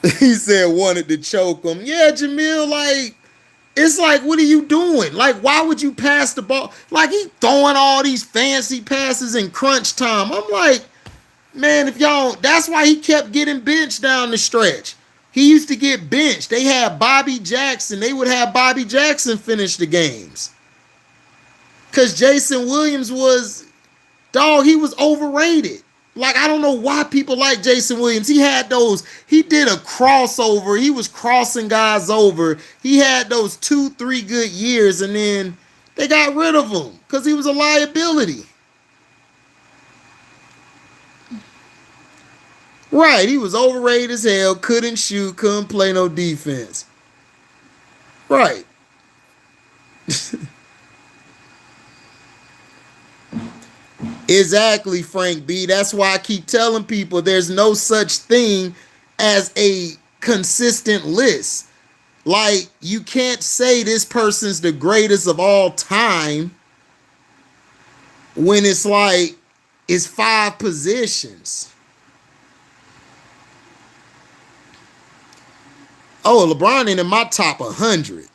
he said wanted to choke him. Yeah, Jamil, like, it's like, what are you doing? Like, why would you pass the ball? Like, he throwing all these fancy passes in crunch time. I'm like, man, if y'all, that's why he kept getting benched down the stretch. He used to get benched. They had Bobby Jackson. They would have Bobby Jackson finish the games. Because Jason Williams was, dog, he was overrated. Like, I don't know why people like Jason Williams. He did a crossover. He was crossing guys over. He had those 2-3 good years, and then they got rid of him because he was a liability. Right, he was overrated as hell, couldn't shoot, couldn't play no defense. Right. Exactly, Frank B. That's why I keep telling people there's no such thing as a consistent list. Like, you can't say this person's the greatest of all time when it's like, it's 5 positions. Oh, LeBron ain't in my top 100.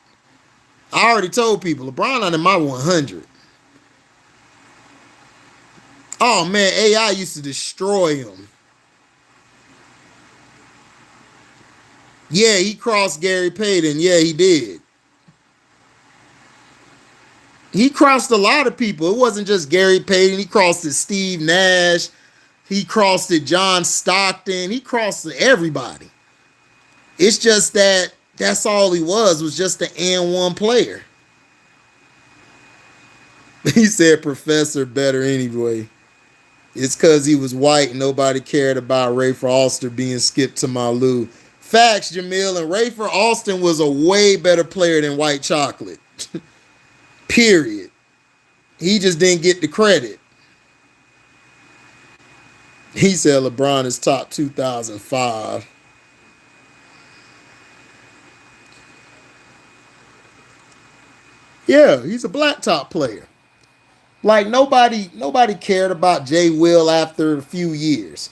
I already told people, LeBron not in my 100. Oh, man, AI used to destroy him. Yeah, he crossed Gary Payton. Yeah, he did. He crossed a lot of people. It wasn't just Gary Payton. He crossed it Steve Nash. He crossed it John Stockton. He crossed it everybody. It's just that that's all he was just an N1 player. He said professor better anyway. It's because he was white and nobody cared about Rafer Alston being skipped to Malu. Facts, Jamil. And Rafer Alston was a way better player than White Chocolate. Period. He just didn't get the credit. He said LeBron is top 2005. Yeah, he's a black top player. Like, nobody cared about Jay Will after a few years.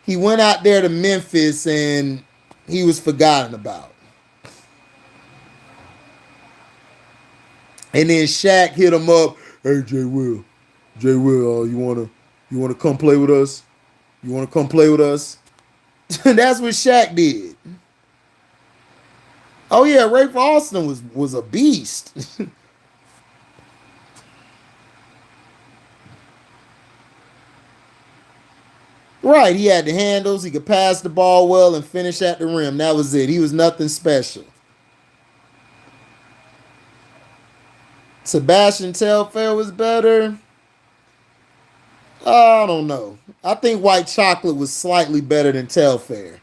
He went out there to Memphis and he was forgotten about. And then Shaq hit him up. Hey, Jay Will, you wanna come play with us? You wanna come play with us? That's what Shaq did. Oh yeah, Rafer Alston was a beast. Right, he had the handles, he could pass the ball well and finish at the rim. That was it. He was nothing special. Sebastian Telfair was better. I don't know. I think White Chocolate was slightly better than Telfair.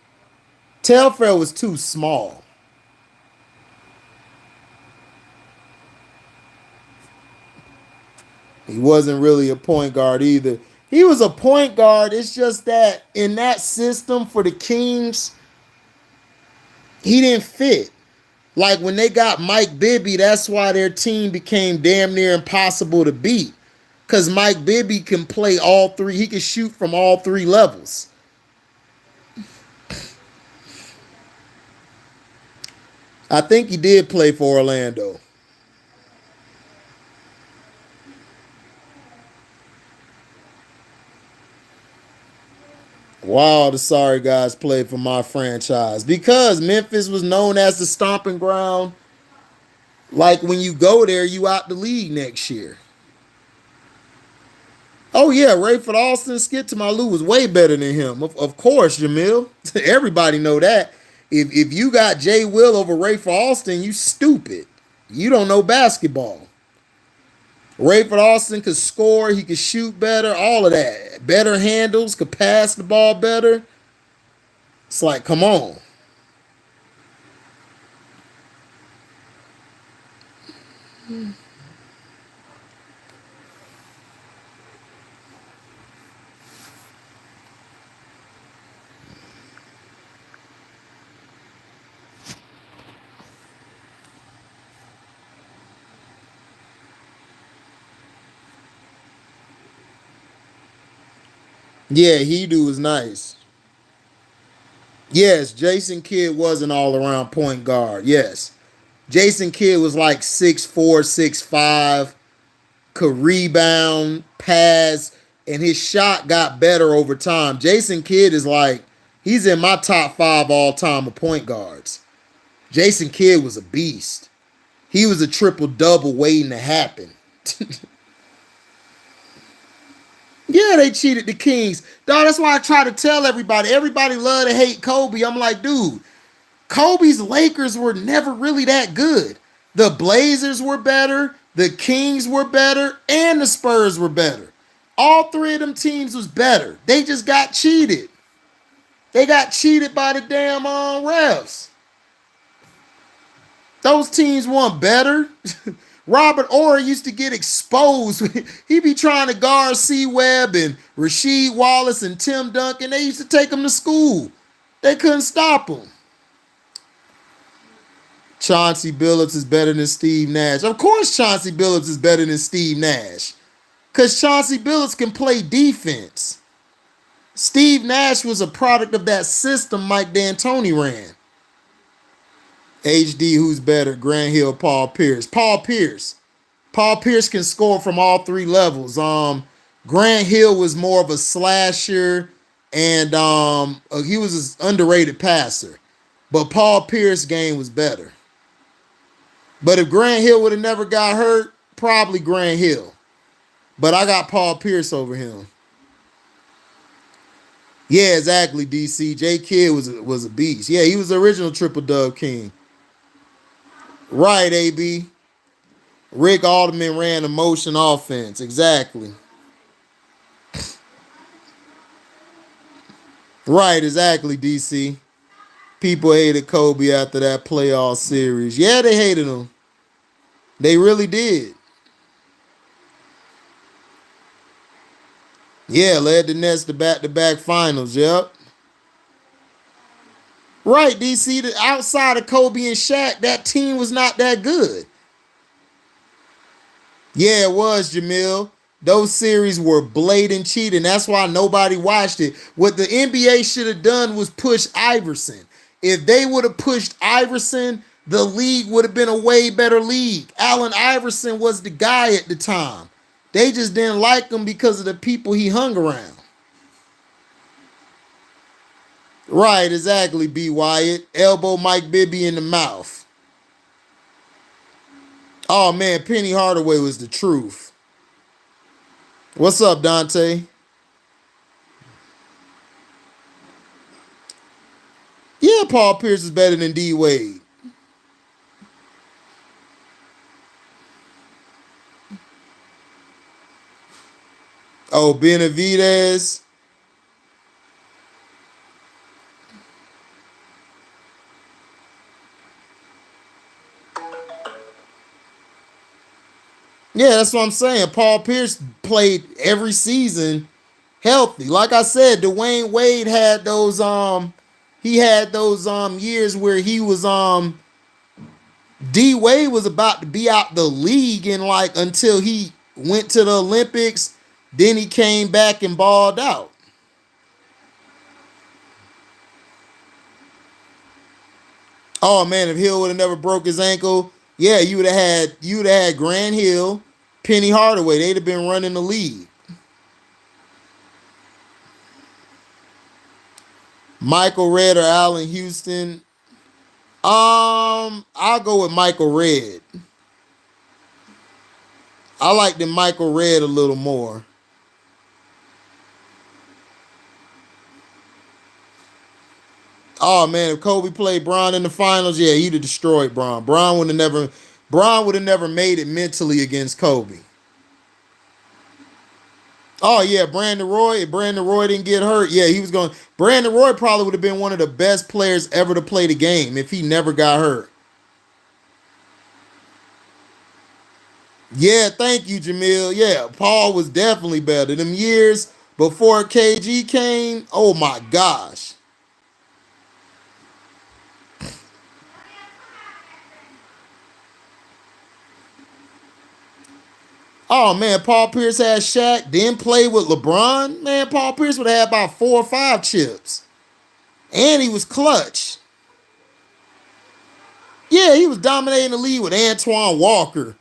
Telfair was too small. He wasn't really a point guard either. He was a point guard. It's just that in that system for the Kings, he didn't fit. Like when they got Mike Bibby, that's why their team became damn near impossible to beat. Because Mike Bibby can play all 3. He can shoot from all 3 levels. I think he did play for Orlando. Wow, the sorry guys played for my franchise. Because Memphis was known as the stomping ground. Like when you go there, you out the league next year. Oh yeah, Rafer Alston, Skip to Malu was way better than him. Of course, Jamil. Everybody know that. If you got Jay Will over Rafer Alston, you stupid. You don't know basketball. Rafer Alston could score, he could shoot better, all of that. better handles, could pass the ball better. It's like, come on. Yeah, HDiiTV was nice. Yes, Jason Kidd was an all-around point guard. Yes. Jason Kidd was like 6'4", 6'5", could rebound, pass, and his shot got better over time. Jason Kidd is like, he's in my top 5 all-time of point guards. Jason Kidd was a beast. He was a triple-double waiting to happen. Yeah, they cheated the Kings. Dog, that's why I try to tell everybody. Everybody love to hate Kobe. I'm like, dude, Kobe's Lakers were never really that good. The Blazers were better, the Kings were better, and the Spurs were better. All 3 of them teams was better. They just got cheated. They got cheated by the damn refs. Those teams weren't better. Robert Orr used to get exposed. He be trying to guard C. Webb and Rasheed Wallace and Tim Duncan. They used to take him to school. They couldn't stop him. Chauncey Billups is better than Steve Nash. Of course Chauncey Billups is better than Steve Nash. Because Chauncey Billups can play defense. Steve Nash was a product of that system Mike D'Antoni ran. HD, who's better? Grant Hill, Paul Pierce. Paul Pierce. Paul Pierce can score from all 3 levels. Grant Hill was more of a slasher, and he was an underrated passer. But Paul Pierce's game was better. But if Grant Hill would have never got hurt, probably Grant Hill. But I got Paul Pierce over him. Yeah, exactly, DC. J. Kidd was a beast. Yeah, he was the original triple-dub king. Right, AB. Rick Alderman ran a motion offense. Exactly. Right, exactly, DC. People hated Kobe after that playoff series. Yeah, they hated him. They really did. Yeah, led the Nets to back-to-back finals. Yep. Right, DC. Outside of Kobe and Shaq, that team was not that good. Yeah, it was, Jamil. Those series were blatant cheating. That's why nobody watched it. What the NBA should have done was push Iverson. If they would have pushed Iverson, the league would have been a way better league. Allen Iverson was the guy at the time. They just didn't like him because of the people he hung around. Right, exactly, B. Wyatt. Elbow Mike Bibby in the mouth. Oh, man, Penny Hardaway was the truth. What's up, Dante? Yeah, Paul Pierce is better than D. Wade. Oh, Benavidez. Yeah, that's what I'm saying. Paul Pierce played every season healthy. Like I said, Dwayne Wade had those years where he was D Wade was about to be out the league in like until he went to the Olympics, then he came back and balled out. Oh man, if Hill would have never broke his ankle, yeah, you would have had Grant Hill, Penny Hardaway. They'd have been running the league. Michael Redd or Allen Houston. I'll go with Michael Redd. I like the Michael Redd a little more. Oh man, if Kobe played Bron in the finals, yeah, he'd have destroyed Bron. Bron would have never made it mentally against Kobe. Oh yeah, Brandon Roy. If Brandon Roy didn't get hurt, yeah, he was going. Brandon Roy probably would have been one of the best players ever to play the game if he never got hurt. Yeah, thank you, Jamil. Yeah, Paul was definitely better. Them years before KG came, oh my gosh. Oh man, Paul Pierce had Shaq, then played with LeBron. Man, Paul Pierce would have had about 4 or 5 chips. And he was clutch. Yeah, he was dominating the league with Antoine Walker.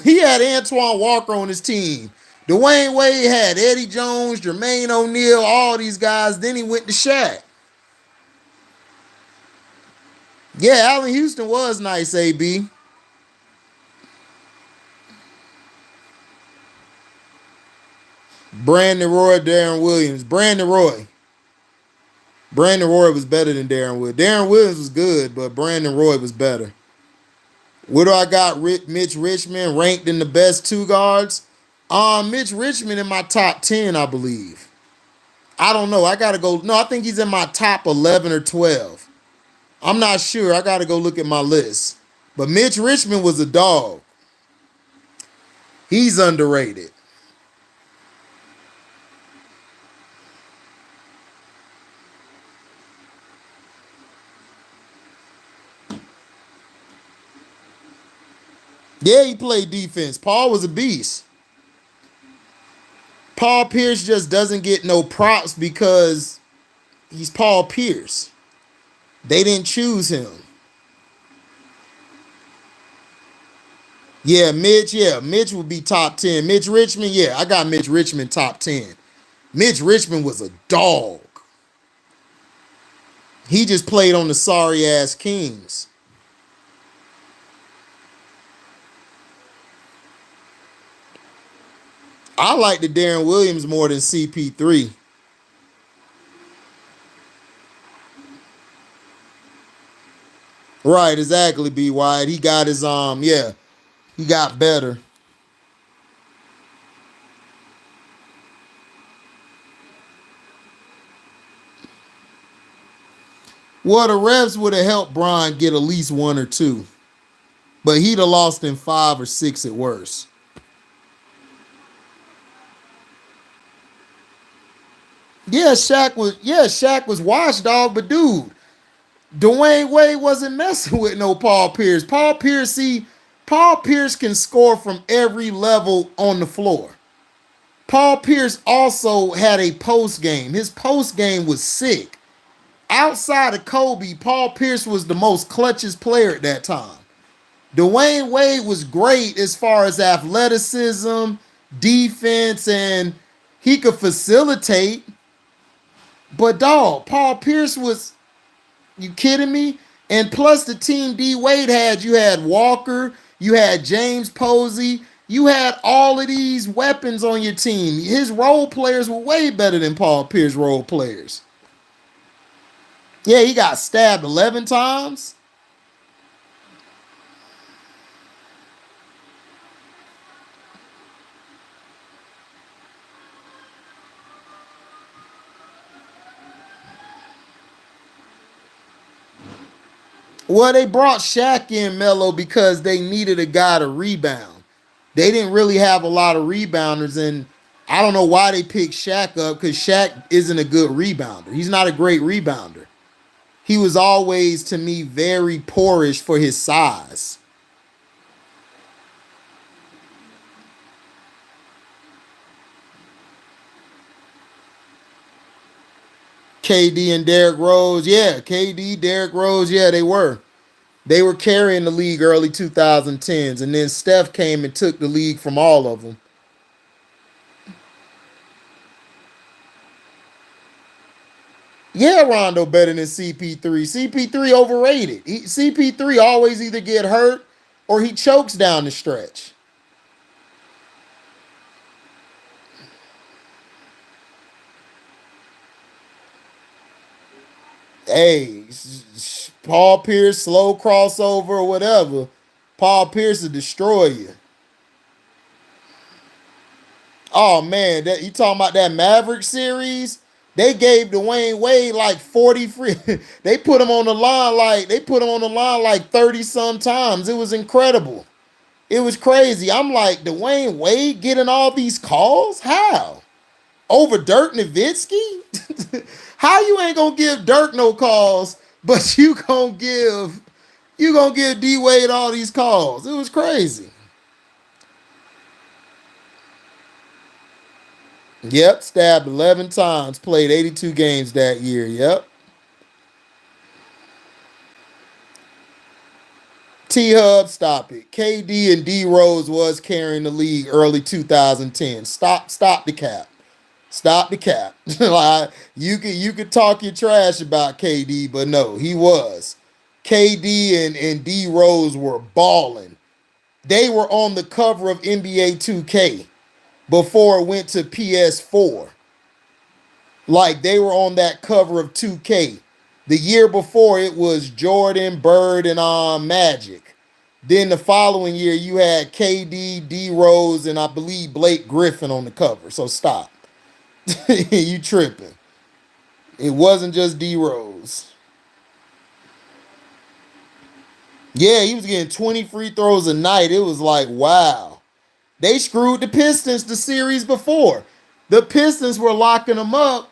He had Antoine Walker on his team. Dwayne Wade had Eddie Jones, Jermaine O'Neal, all these guys. Then he went to Shaq. Yeah, Allen Houston was nice, AB. Brandon Roy, Darren Williams. Brandon Roy was better than Darren Williams. Darren Williams was good, but Brandon Roy was better. What do I got? Mitch Richmond ranked in the best two guards. Mitch Richmond in my top 10, I believe. I don't know. I gotta go. No, I think he's in my top 11 or 12. I'm not sure. I gotta go look at my list. But Mitch Richmond was a dog. He's underrated. Yeah, he played defense. Paul was a beast. Paul Pierce just doesn't get no props because he's Paul Pierce. They didn't choose him. Yeah, Mitch would be top 10. Mitch Richmond, yeah, I got Mitch Richmond top 10. Mitch Richmond was a dog. He just played on the sorry ass Kings. I like the Darren Williams more than CP3. Right, exactly, B Wide. He got his yeah, he got better. Well, the refs would have helped Bron get at least 1 or 2. But he'd have lost in 5 or 6 at worst. Shaq was watchdog, but dude, Dwayne Wade wasn't messing with no Paul Pierce. Paul Pierce can score from every level on the floor. Paul Pierce also had a post game. His post game was sick. Outside of Kobe, Paul Pierce was the most clutchest player at that time. Dwayne Wade was great as far as athleticism, defense, and he could facilitate. But dog, Paul Pierce was, you kidding me? And plus the team D Wade had, you had Walker, you had James Posey, you had all of these weapons on your team. His role players were way better than Paul Pierce role players. Yeah, he got stabbed 11 times. Well, they brought Shaq in, Melo, because they needed a guy to rebound. They didn't really have a lot of rebounders, and I don't know why they picked Shaq up because Shaq isn't a good rebounder. He's not a great rebounder. He was always, to me, very poorish for his size. KD and Derrick Rose, yeah, KD, Derrick Rose, yeah, they were. They were carrying the league early 2010s, and then Steph came and took the league from all of them. Yeah, Rondo better than CP3. CP3 overrated. CP3 always either get hurt or he chokes down the stretch. Hey, Paul Pierce, slow crossover or whatever. Paul Pierce will destroy you. Oh man, that you talking about that Maverick series? They gave Dwayne Wade like 40 free. They put him on the line like 30 some times. It was incredible. It was crazy. I'm like, Dwayne Wade getting all these calls? How? Over Dirk Nowitzki? How you ain't gonna give Dirk no calls, but you gonna give D Wade all these calls? It was crazy. Yep, stabbed 11 times, played 82 games that year. Yep. T-Hub, stop it. KD and D Rose was carrying the league early 2010. Stop the cap. Stop the cap. Like, you could talk your trash about KD, but no, he was. KD and D Rose were balling. They were on the cover of NBA 2K before it went to PS4. Like, they were on that cover of 2K. The year before, it was Jordan, Bird, and Magic. Then the following year, you had KD, D Rose, and I believe Blake Griffin on the cover. So stop. You tripping. It wasn't just D Rose. Yeah, he was getting 20 free throws a night. It was like, wow. They screwed the Pistons the series before. The Pistons were locking them up,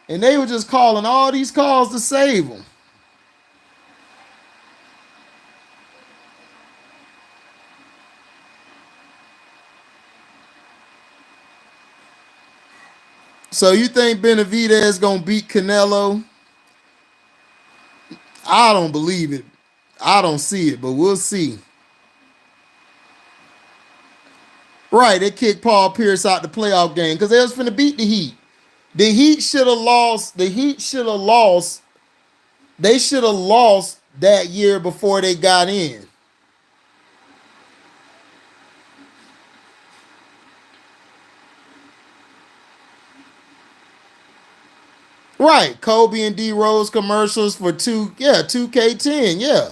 and they were just calling all these calls to save them. So you think Benavidez gonna beat Canelo? I don't believe it. I don't see it, but we'll see. Right, they kicked Paul Pierce out the playoff game because they was finna beat the Heat. The Heat should have lost. The Heat should have lost. They should have lost that year before they got in. Right, Kobe and D Rose commercials for 2K10, yeah.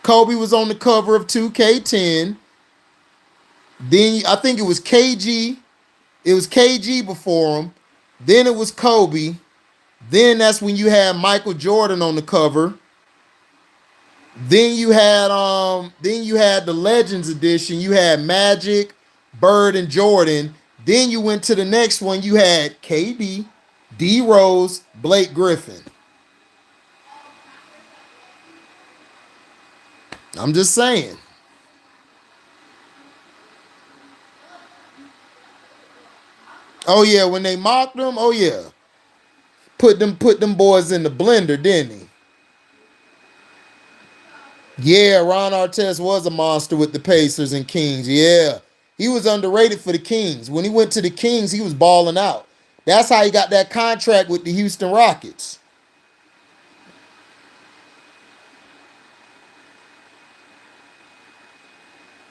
Kobe was on the cover of 2K10. Then I think it was KG. It was KG before him. Then it was Kobe. Then that's when you had Michael Jordan on the cover. Then you had the Legends edition. You had Magic, Bird, and Jordan. Then you went to the next one. You had KD, D Rose, Blake Griffin. I'm just saying. Oh yeah, when they mocked them, oh yeah. Put them boys in the blender, didn't he? Yeah, Ron Artest was a monster with the Pacers and Kings. Yeah. He was underrated for the Kings. When he went to the Kings, he was balling out. That's how he got that contract with the Houston Rockets.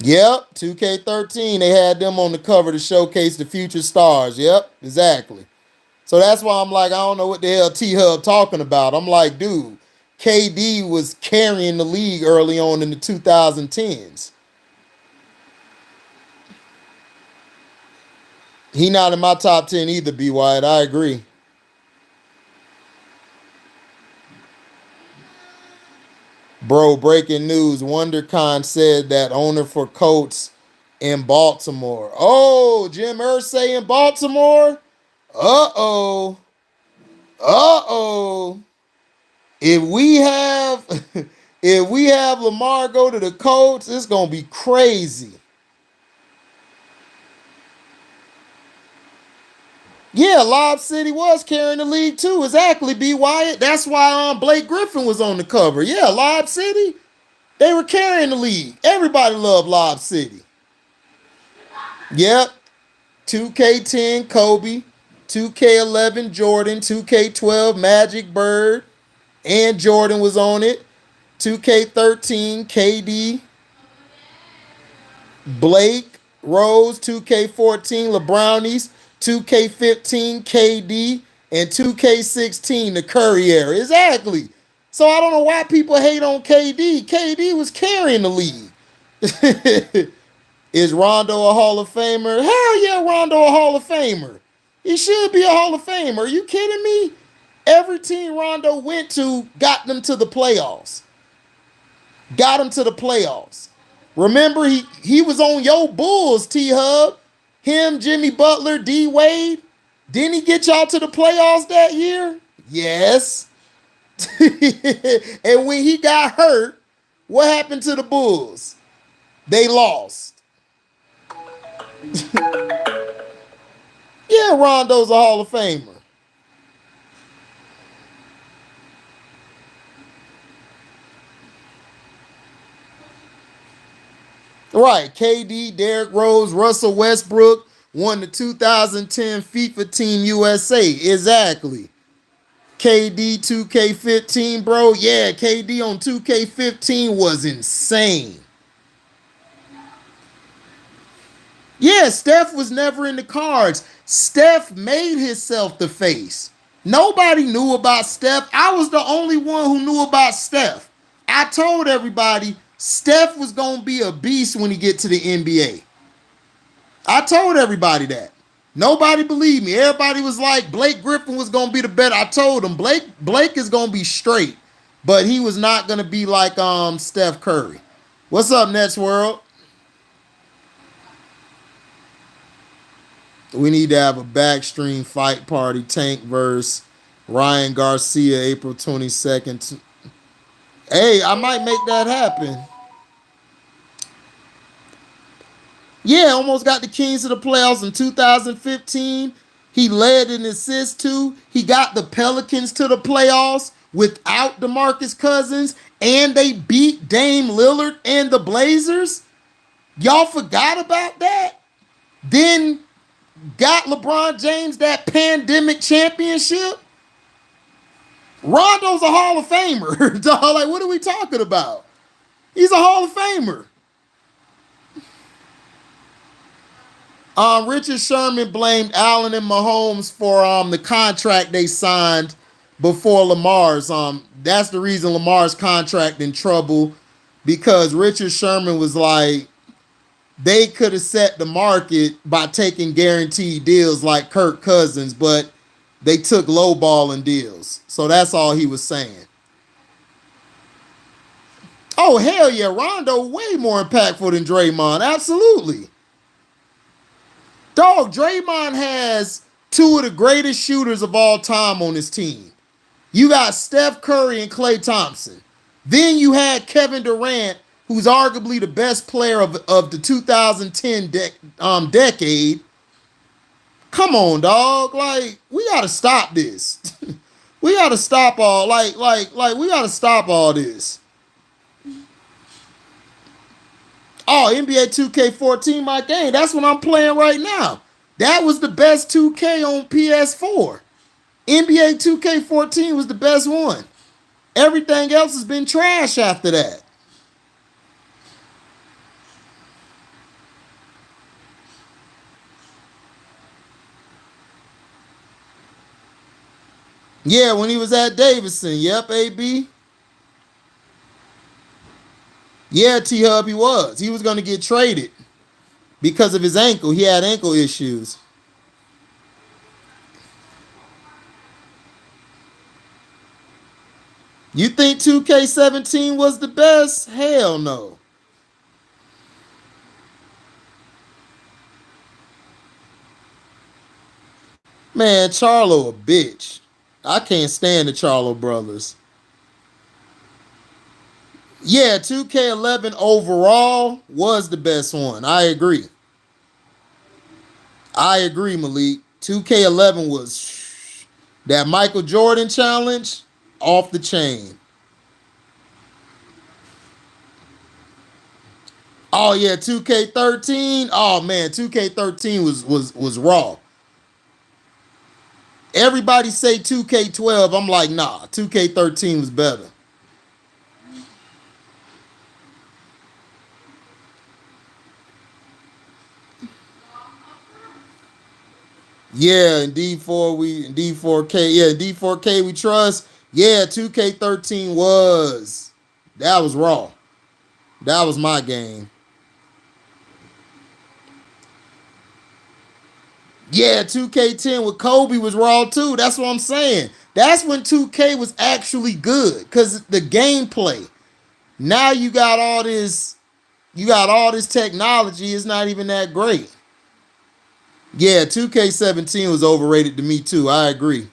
Yep, 2K13, they had them on the cover to showcase the future stars. Yep, exactly. So that's why I'm like, I don't know what the hell T-Hub talking about. I'm like, dude, KD was carrying the league early on in the 2010s. He not in my top 10 either, B. Wyatt. I agree. Bro, breaking news. WonderCon said that owner for Colts in Baltimore. Oh, Jim Irsay in Baltimore? Uh-oh. Uh-oh. If we have if we have Lamar go to the Colts, it's gonna be crazy. Yeah, Lob City was carrying the league too. Exactly, B. Wyatt. That's why Blake Griffin was on the cover. Yeah, Lob City. They were carrying the league. Everybody loved Lob City. Yep. 2K10 Kobe, 2K11 Jordan, 2K12 Magic Bird, and Jordan was on it. 2K13 KD, Blake, Rose, 2K14 LeBrownies, 2K15 KD, and 2K16 the Curry era. Exactly. So I don't know why people hate on KD. KD was carrying the league. Is Rondo a Hall of Famer? Hell yeah, Rondo a Hall of Famer. He should be a Hall of Famer. Are you kidding me? Every team Rondo went to got them to the playoffs. Got him to the playoffs. Remember, he was on your Bulls, T-Hub. Him, Jimmy Butler, D Wade. Didn't he get y'all to the playoffs that year? Yes. And when he got hurt, what happened to the Bulls? They lost. Yeah, Rondo's a Hall of Famer. Right, KD, Derrick Rose, Russell Westbrook won the 2010 FIFA Team USA. Exactly. KD 2K15, bro. Yeah, KD on 2K15 was insane. Yeah, Steph was never in the cards. Steph made himself the face. Nobody knew about Steph. I was the only one who knew about Steph. I told everybody Steph was going to be a beast when he get to the NBA. I told everybody that. Nobody believed me. Everybody was like, Blake Griffin was going to be the better. I told them Blake is going to be straight, but he was not going to be like Steph Curry. What's up, Nets World? We need to have a backstream fight party. Tank versus Ryan Garcia, April 22nd. Hey, I might make that happen. Yeah, almost got the Kings to the playoffs in 2015. He led in assists too. He got the Pelicans to the playoffs without DeMarcus Cousins, and they beat Dame Lillard and the Blazers. Y'all forgot about that? Then got LeBron James that pandemic championship. Rondo's a Hall of Famer. Dog, like, what are we talking about? He's a Hall of Famer. Richard Sherman blamed Allen and Mahomes for the contract they signed before Lamar's. That's the reason Lamar's contract in trouble, because Richard Sherman was like, they could have set the market by taking guaranteed deals like Kirk Cousins, but they took lowballing deals. So that's all he was saying. Oh, hell yeah, Rondo way more impactful than Draymond. Absolutely. Dog, Draymond has two of the greatest shooters of all time on his team. You got Steph Curry and Klay Thompson. Then you had Kevin Durant, who's arguably the best player of the 2010 decade. Come on, dog. Like, we gotta stop this. We gotta stop all we gotta stop all this. Oh, NBA 2K14 my game. That's what I'm playing right now. That was the best 2K on PS4. NBA 2K14 was the best one. Everything else has been trash after that. Yeah, when he was at Davidson. Yep, AB. Yeah, T-Hub, he was. He was going to get traded because of his ankle. He had ankle issues. You think 2K17 was the best? Hell no. Man, Charlo a bitch. I can't stand the Charlo brothers. Yeah, 2K11 overall was the best one. I agree. I agree, Malik. 2K11 was that Michael Jordan challenge off the chain. Oh yeah, 2K13. Oh man, 2K13 was raw. Everybody say 2K12. I'm like, nah, 2K13 was better. Yeah, in D4K, yeah, D4K we trust. Yeah, 2K13 that was raw. That was my game. Yeah, 2K10 with Kobe was raw too. That's what I'm saying. That's when 2K was actually good because the gameplay. Now you got all this technology. It's not even that great. Yeah, 2K17 was overrated to me too. I agree.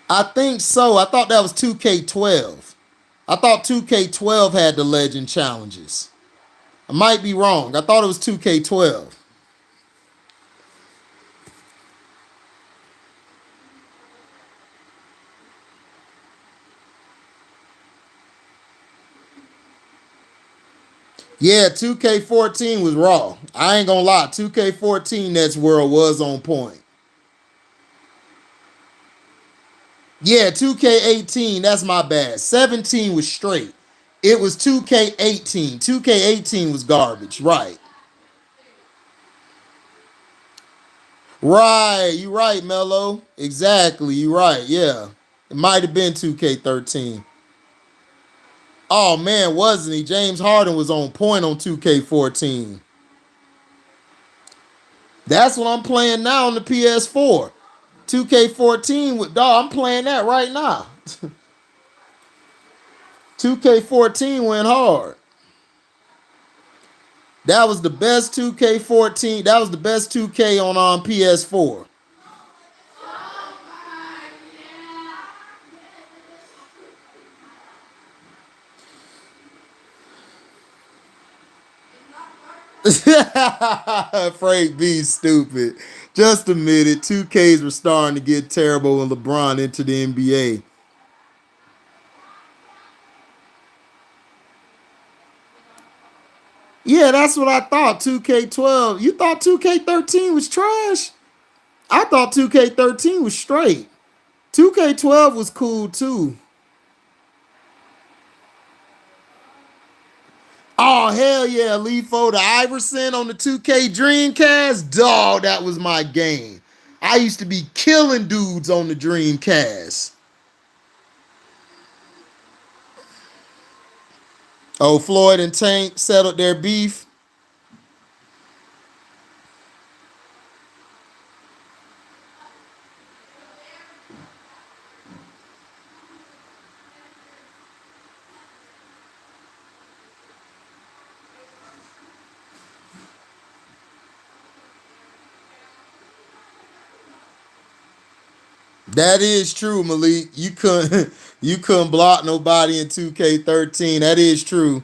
I think so. I thought that was 2K12. I thought 2K12 had the legend challenges. I might be wrong. I thought it was 2K12. Yeah, 2K14 was raw. I ain't gonna lie. 2K14 Nets World was on point. Yeah, 2K18, that's my bad. 17 was straight. It was 2K18. 2K18 was garbage. Right. Right. You right, Mello. Exactly. You right. Yeah. It might have been 2K13. Oh man, wasn't he? James Harden was on point on 2K14. That's what I'm playing now on the PS4. 2K14 with dog. I'm playing that right now. 2K14 went hard. That was the best 2K14. That was the best 2K on PS4. Frank B stupid. Just admit it. 2Ks were starting to get terrible when LeBron entered the NBA. Yeah, that's what I thought. 2K12. You thought 2K13 was trash? I thought 2K13 was straight. 2K12 was cool too. Oh, hell yeah, Leafo, the Iverson on the 2K Dreamcast. Dog, that was my game. I used to be killing dudes on the Dreamcast. Oh, Floyd and Tank settled their beef. That is true, Malik. You couldn't you couldn't block nobody in 2K13. That is true.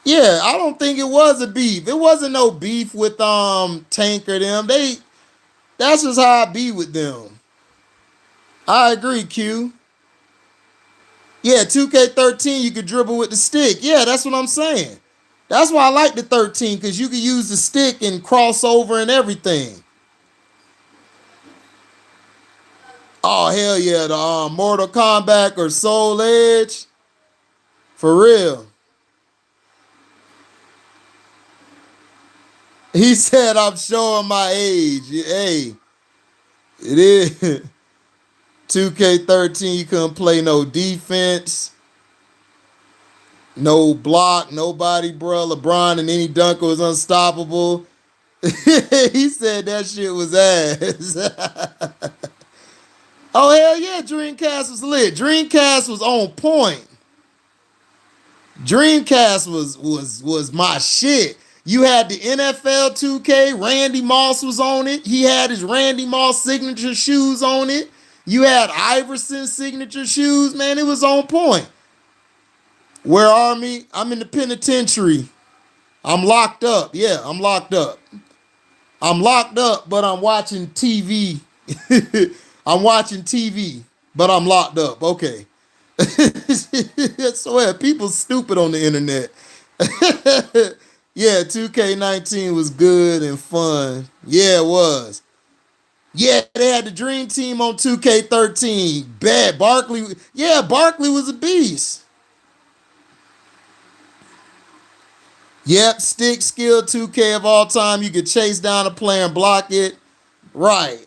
Yeah, I don't think it was a beef. It wasn't no beef with Tank or them. That's just how I be with them. I agree, Q. Yeah, 2K13 you could dribble with the stick. Yeah, that's what I'm saying. That's why I like the 13, because you can use the stick and cross over and everything. Oh, hell yeah, the Mortal Kombat or Soul Edge. For real. He said I'm showing my age. Hey, it is. 2K13, you couldn't play no defense, no block, nobody, bro. LeBron and any dunker was unstoppable. He said that shit was ass. Oh, hell yeah, Dreamcast was lit. Dreamcast was on point. Dreamcast was my shit. You had the NFL 2K. Randy Moss was on it. He had his Randy Moss signature shoes on it. You had Iverson signature shoes. Man, it was on point. Where are me? I'm in the penitentiary. I'm locked up. Yeah, I'm locked up. I'm locked up, but I'm watching TV. I'm watching TV, but I'm locked up. Okay. So yeah, people stupid on the internet. Yeah, 2K19 was good and fun. Yeah, it was. Yeah, they had the Dream Team on 2K13. Bad. Barkley. Yeah, Barkley was a beast. Yep, stick skill 2K of all time. You could chase down a player and block it. Right.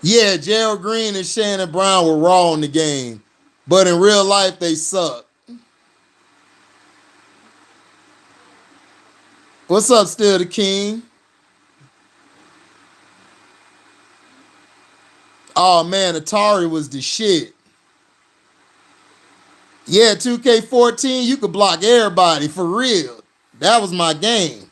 Yeah, Gerald Green and Shannon Brown were raw in the game, but in real life they suck. What's up, Still the King? Oh man, Atari was the shit. Yeah, 2K14, you could block everybody for real. That was my game.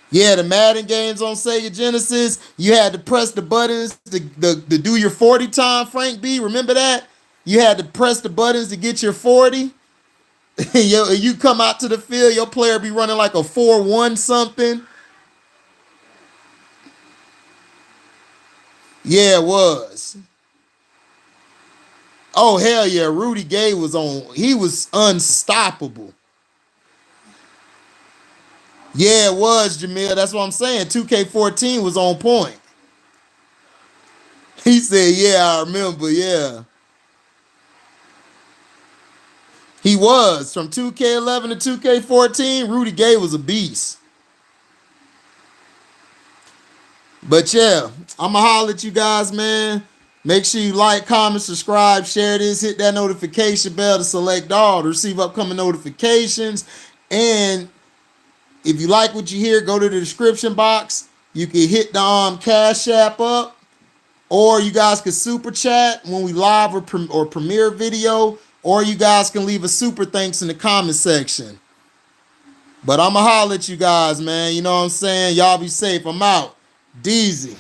Yeah, the Madden games on Sega Genesis, you had to press the buttons to do your 40 time, Frank B. Remember that? You had to press the buttons to get your 40. You come out to the field, your player be running like a 4-1 something. Yeah, it was. Oh, hell yeah. Rudy Gay was on. He was unstoppable. Yeah, it was, Jamil. That's what I'm saying. 2K14 was on point. He said, yeah, I remember. Yeah. He was. From 2K11 to 2K14, Rudy Gay was a beast. But yeah, I'ma holler at you guys, man. Make sure you like, comment, subscribe, share this, hit that notification bell to select all to receive upcoming notifications. And if you like what you hear, go to the description box. You can hit the Cash App up, or you guys can super chat when we live or premiere video, or you guys can leave a super thanks in the comment section. But I'ma holler at you guys, man. You know what I'm saying? Y'all be safe. I'm out. Deezy.